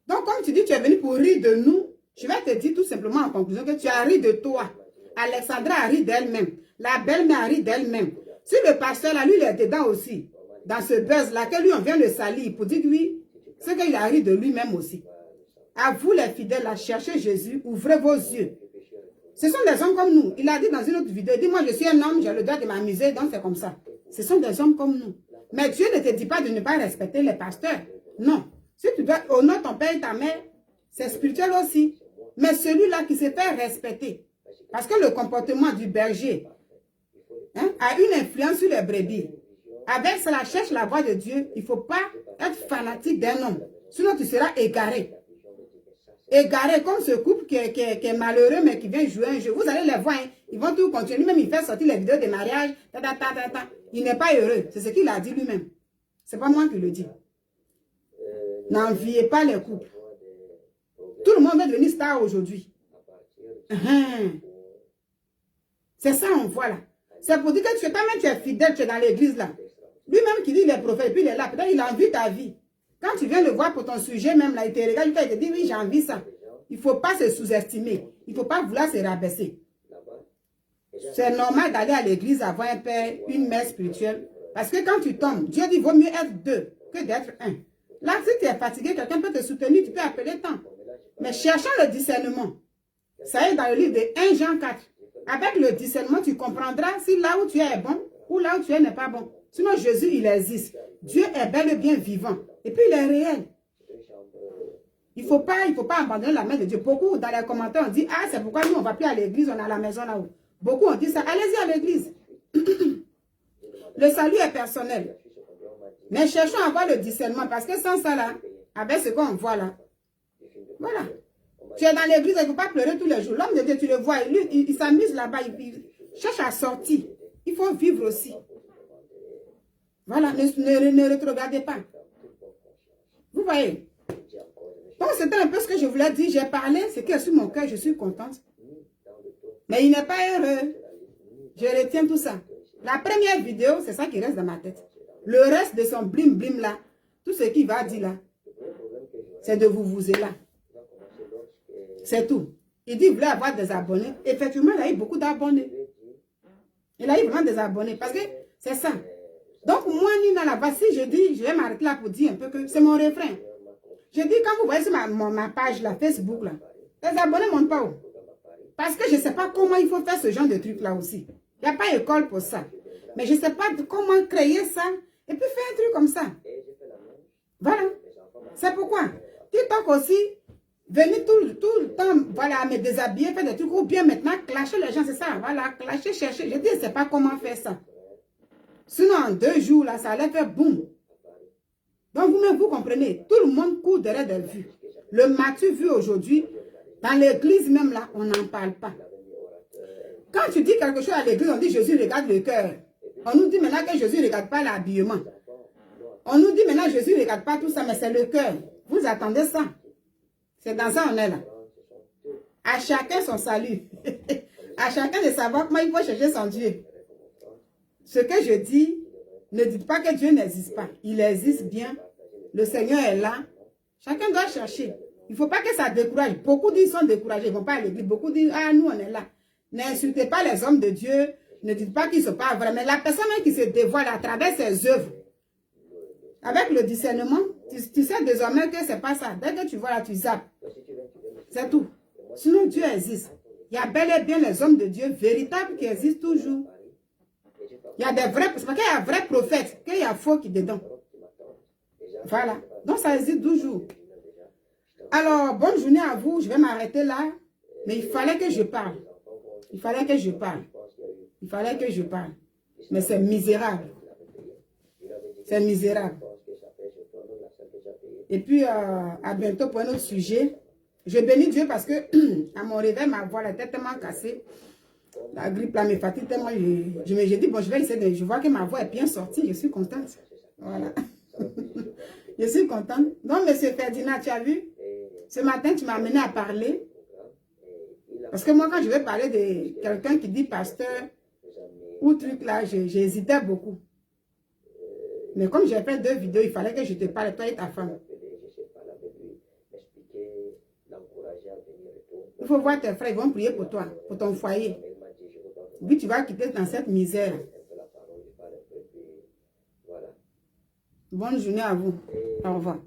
Donc, comme tu dis, tu es venu pour rire de nous. Je vais te dire tout simplement en conclusion que tu as ri de toi. Alexandra a ri d'elle-même. La belle-mère rit d'elle-même. Si le pasteur, là, lui, il est dedans aussi, dans ce buzz-là, que lui, on vient le salir pour dire que oui, c'est qu'il a ri de lui-même aussi. À vous, les fidèles, à chercher Jésus, ouvrez vos yeux. Ce sont des hommes comme nous. Il a dit dans une autre vidéo, il dit, moi, je suis un homme, j'ai le droit de m'amuser, donc c'est comme ça. Ce sont des hommes comme nous. Mais Dieu ne te dit pas de ne pas respecter les pasteurs. Non. Si tu dois honorer ton père et ta mère, c'est spirituel aussi. Mais celui-là qui se fait respecter, parce que le comportement du berger a une influence sur les brebis. Avec cela, cherche la voix de Dieu. Il ne faut pas être fanatique d'un homme. Sinon, tu seras égaré. Égaré comme ce couple qui est malheureux, mais qui vient jouer un jeu. Vous allez les voir. Hein. Ils vont tout continuer. Même il fait sortir les vidéos de mariage. Il n'est pas heureux. C'est ce qu'il a dit lui-même. Ce n'est pas moi qui le dis. N'enviez pas les couples. Tout le monde veut devenir star aujourd'hui. C'est ça, on voit là. C'est pour dire que toi-même, tu es fidèle, tu es dans l'église là. Lui-même qui dit les prophètes, puis il est là. Peut-être il a envie ta vie. Quand tu viens le voir pour ton sujet, même là, il te regarde, il te dit, oui, j'ai envie ça. Il ne faut pas se sous-estimer. Il ne faut pas vouloir se rabaisser. C'est normal d'aller à l'église avoir un père, une mère spirituelle. Parce que quand tu tombes, Dieu dit, il vaut mieux être deux que d'être un. Là, si tu es fatigué, quelqu'un peut te soutenir, tu peux appeler tant. Mais cherchant le discernement, ça est dans le livre de 1 Jean 4. Avec le discernement, tu comprendras si là où tu es bon ou là où tu es n'est pas bon. Sinon, Jésus, il existe. Dieu est bel et bien vivant. Et puis, il est réel. Il ne faut pas abandonner la main de Dieu. Beaucoup, dans les commentaires, on dit, ah, c'est pourquoi nous, on ne va plus à l'église, on est à la maison là-haut. Beaucoup ont dit ça. Allez-y à l'église. Le salut est personnel. Mais cherchons à avoir le discernement. Parce que sans ça, là, avec ce qu'on voit là, voilà. Tu es dans l'église, il ne faut pas pleurer tous les jours. L'homme de Dieu, tu le vois, lui, il s'amuse là-bas, il cherche à sortir. Il faut vivre aussi. Voilà, ne rétrogradez pas. Vous voyez. Donc, c'était un peu ce que je voulais dire. J'ai parlé, c'est que sur mon cœur, je suis contente. Mais il n'est pas heureux. Je retiens tout ça. La première vidéo, c'est ça qui reste dans ma tête. Le reste de son blim-blim là, tout ce qu'il va dire là, c'est de vous là. C'est tout. Il dit qu'il voulait avoir des abonnés. Effectivement, il a eu beaucoup d'abonnés. Il a eu vraiment des abonnés. Parce que c'est ça. Donc, moi, Nina, là-bas, si je dis, je vais m'arrêter là pour dire un peu que c'est mon refrain. Je dis, quand vous voyez sur ma page, là, Facebook, là, les abonnés ne montent pas haut. Parce que je ne sais pas comment il faut faire ce genre de truc là aussi. Il n'y a pas d'école pour ça. Mais je ne sais pas comment créer ça. Et puis faire un truc comme ça. Voilà. C'est pourquoi. TikTok aussi, venir tout le temps, voilà, me déshabiller, faire des trucs, ou bien maintenant, clasher les gens, c'est ça. Voilà, clasher, chercher. Je dis, je ne sais pas comment faire ça. Sinon, en 2 jours, là, ça allait faire boum. Donc, vous-même, vous comprenez, tout le monde court derrière des vues. Le m'as-tu vu aujourd'hui, dans l'église même là, on n'en parle pas. Quand tu dis quelque chose à l'église, on dit Jésus regarde le cœur. On nous dit maintenant que Jésus ne regarde pas l'habillement. On nous dit maintenant Jésus ne regarde pas tout ça, mais c'est le cœur. Vous attendez ça. C'est dans ça on est là. À chacun son salut. À chacun de savoir comment il faut chercher son Dieu. Ce que je dis, ne dites pas que Dieu n'existe pas. Il existe bien. Le Seigneur est là. Chacun doit chercher. Il ne faut pas que ça décourage. Beaucoup disent qu'ils sont découragés. Ils ne vont pas à l'église. Beaucoup disent, ah, nous, on est là. N'insultez pas les hommes de Dieu. Ne dites pas qu'ils ne sont pas vrais. Mais la personne qui se dévoile à travers ses œuvres, avec le discernement, tu sais désormais que ce n'est pas ça. Dès que tu vois là, tu zappes. C'est tout. Sinon, Dieu existe. Il y a bel et bien les hommes de Dieu véritables qui existent toujours. Il y a des vrais, c'est parce qu'il y a vrais prophètes, qu'il y a faux qui dedans. Voilà. Donc ça existe toujours. Alors, bonne journée à vous. Je vais m'arrêter là. Mais il fallait que je parle. Il fallait que je parle. Il fallait que je parle. Mais c'est misérable. C'est misérable. Et puis, à bientôt pour un autre sujet. Je bénis Dieu parce que à mon réveil, ma voix était tellement cassée. La grippe là me fatigue tellement. J'ai dit, bon, je vais essayer de... Je vois que ma voix est bien sortie. Je suis contente. Voilà. Je suis contente. Donc, monsieur Ferdinand, tu as vu? Ce matin, tu m'as amené à parler. Parce que moi, quand je vais parler de quelqu'un qui dit pasteur ou truc là, j'hésitais beaucoup. Mais comme j'ai fait 2 vidéos, il fallait que je te parle, toi et ta femme. Il faut voir tes frères, ils vont prier pour toi, pour ton foyer. Oui, tu vas quitter dans cette misère. Voilà. Bonne journée à vous. Au revoir.